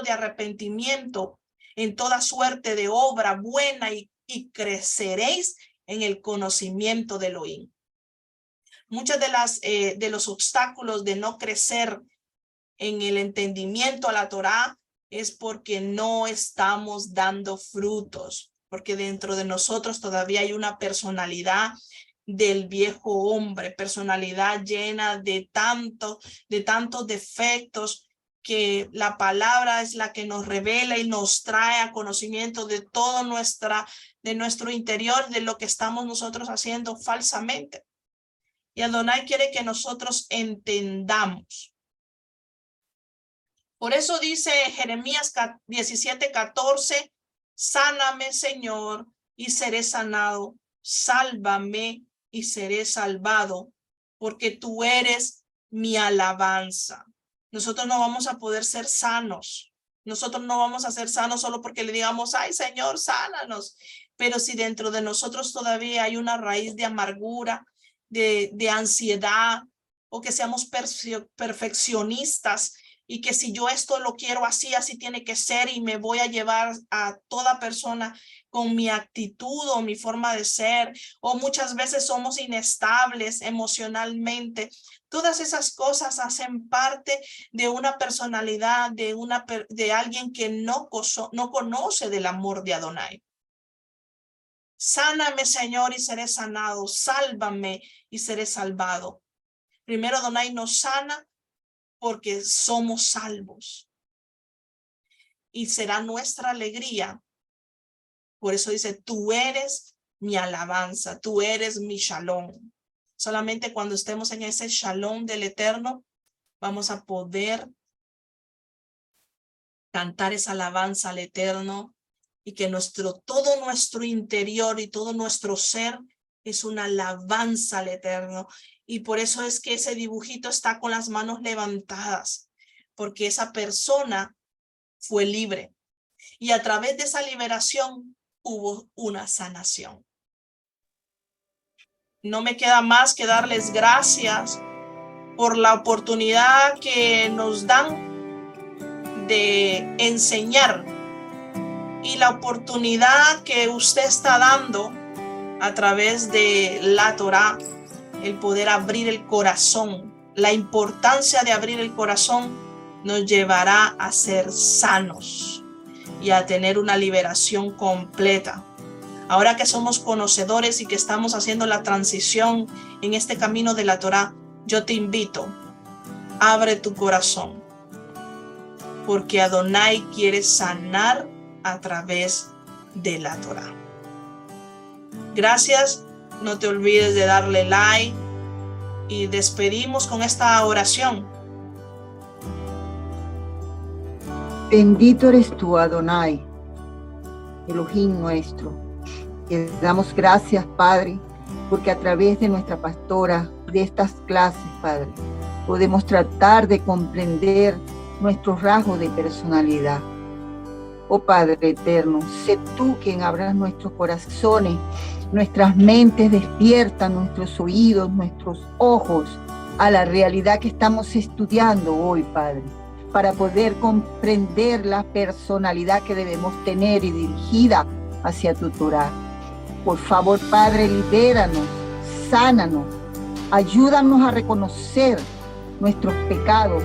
de arrepentimiento, en toda suerte de obra buena y creceréis en el conocimiento de Elohim. Muchas de los obstáculos de no crecer en el entendimiento a la Torá es porque no estamos dando frutos, porque dentro de nosotros todavía hay una personalidad del viejo hombre, personalidad llena de tantos defectos, que la palabra es la que nos revela y nos trae a conocimiento de todo nuestro interior, de lo que estamos nosotros haciendo falsamente. Y Adonai quiere que nosotros entendamos. Por eso dice Jeremías 17:14, sáname, Señor, y seré sanado. Sálvame y seré salvado, porque tú eres mi alabanza. Nosotros no vamos a poder ser sanos. Nosotros no vamos a ser sanos solo porque le digamos, ay, Señor, sánanos. Pero si dentro de nosotros todavía hay una raíz de amargura, de ansiedad, o que seamos perfeccionistas, y que si yo esto lo quiero así, así tiene que ser, y me voy a llevar a toda persona con mi actitud o mi forma de ser, o muchas veces somos inestables emocionalmente. Todas esas cosas hacen parte de una personalidad, de alguien que no conoce del amor de Adonai. Sáname, Señor, y seré sanado. Sálvame y seré salvado. Primero, Adonai nos sana porque somos salvos. Y será nuestra alegría. Por eso dice, tú eres mi alabanza, tú eres mi shalom. Solamente cuando estemos en ese shalom del Eterno, vamos a poder cantar esa alabanza al Eterno, y que todo nuestro interior y todo nuestro ser es una alabanza al Eterno. Y por eso es que ese dibujito está con las manos levantadas, porque esa persona fue libre. Y a través de esa liberación hubo una sanación. No me queda más que darles gracias por la oportunidad que nos dan de enseñar, y la oportunidad que usted está dando a través de la Torá, el poder abrir el corazón. La importancia de abrir el corazón nos llevará a ser sanos y a tener una liberación completa. Ahora que somos conocedores y que estamos haciendo la transición en este camino de la Torá, yo te invito, abre tu corazón, porque Adonai quiere sanar a través de la Torá. Gracias, no te olvides de darle like, y despedimos con esta oración. Bendito eres tú, Adonai, Elohim nuestro. Te damos gracias, Padre, porque a través de nuestra pastora, de estas clases, Padre, podemos tratar de comprender nuestros rasgos de personalidad. Oh Padre eterno, sé tú quien abras nuestros corazones, nuestras mentes, despierta nuestros oídos, nuestros ojos a la realidad que estamos estudiando hoy, Padre, para poder comprender la personalidad que debemos tener y dirigida hacia tu Torá. Por favor, Padre, libéranos, sánanos, ayúdanos a reconocer nuestros pecados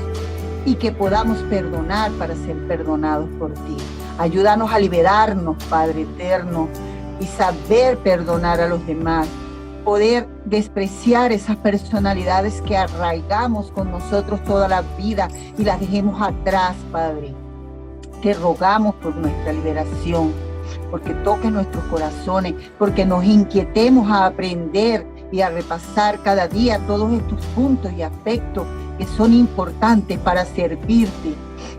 y que podamos perdonar para ser perdonados por ti. Ayúdanos a liberarnos, Padre eterno, y saber perdonar a los demás, poder despreciar esas personalidades que arraigamos con nosotros toda la vida y las dejemos atrás, Padre. Te rogamos por nuestra liberación, porque toques nuestros corazones, porque nos inquietemos a aprender y a repasar cada día todos estos puntos y aspectos que son importantes para servirte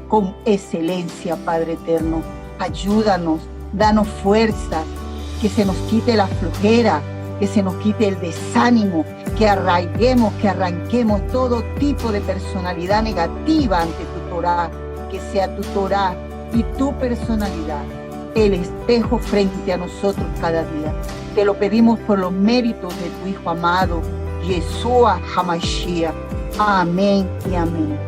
con excelencia, Padre eterno. Ayúdanos, danos fuerza, que se nos quite la flojera, que se nos quite el desánimo, que arraiguemos, que arranquemos todo tipo de personalidad negativa ante tu Torá, que sea tu Torá y tu personalidad el espejo frente a nosotros cada día. Te lo pedimos por los méritos de tu Hijo amado, Yeshua HaMashiach. Amén y amén.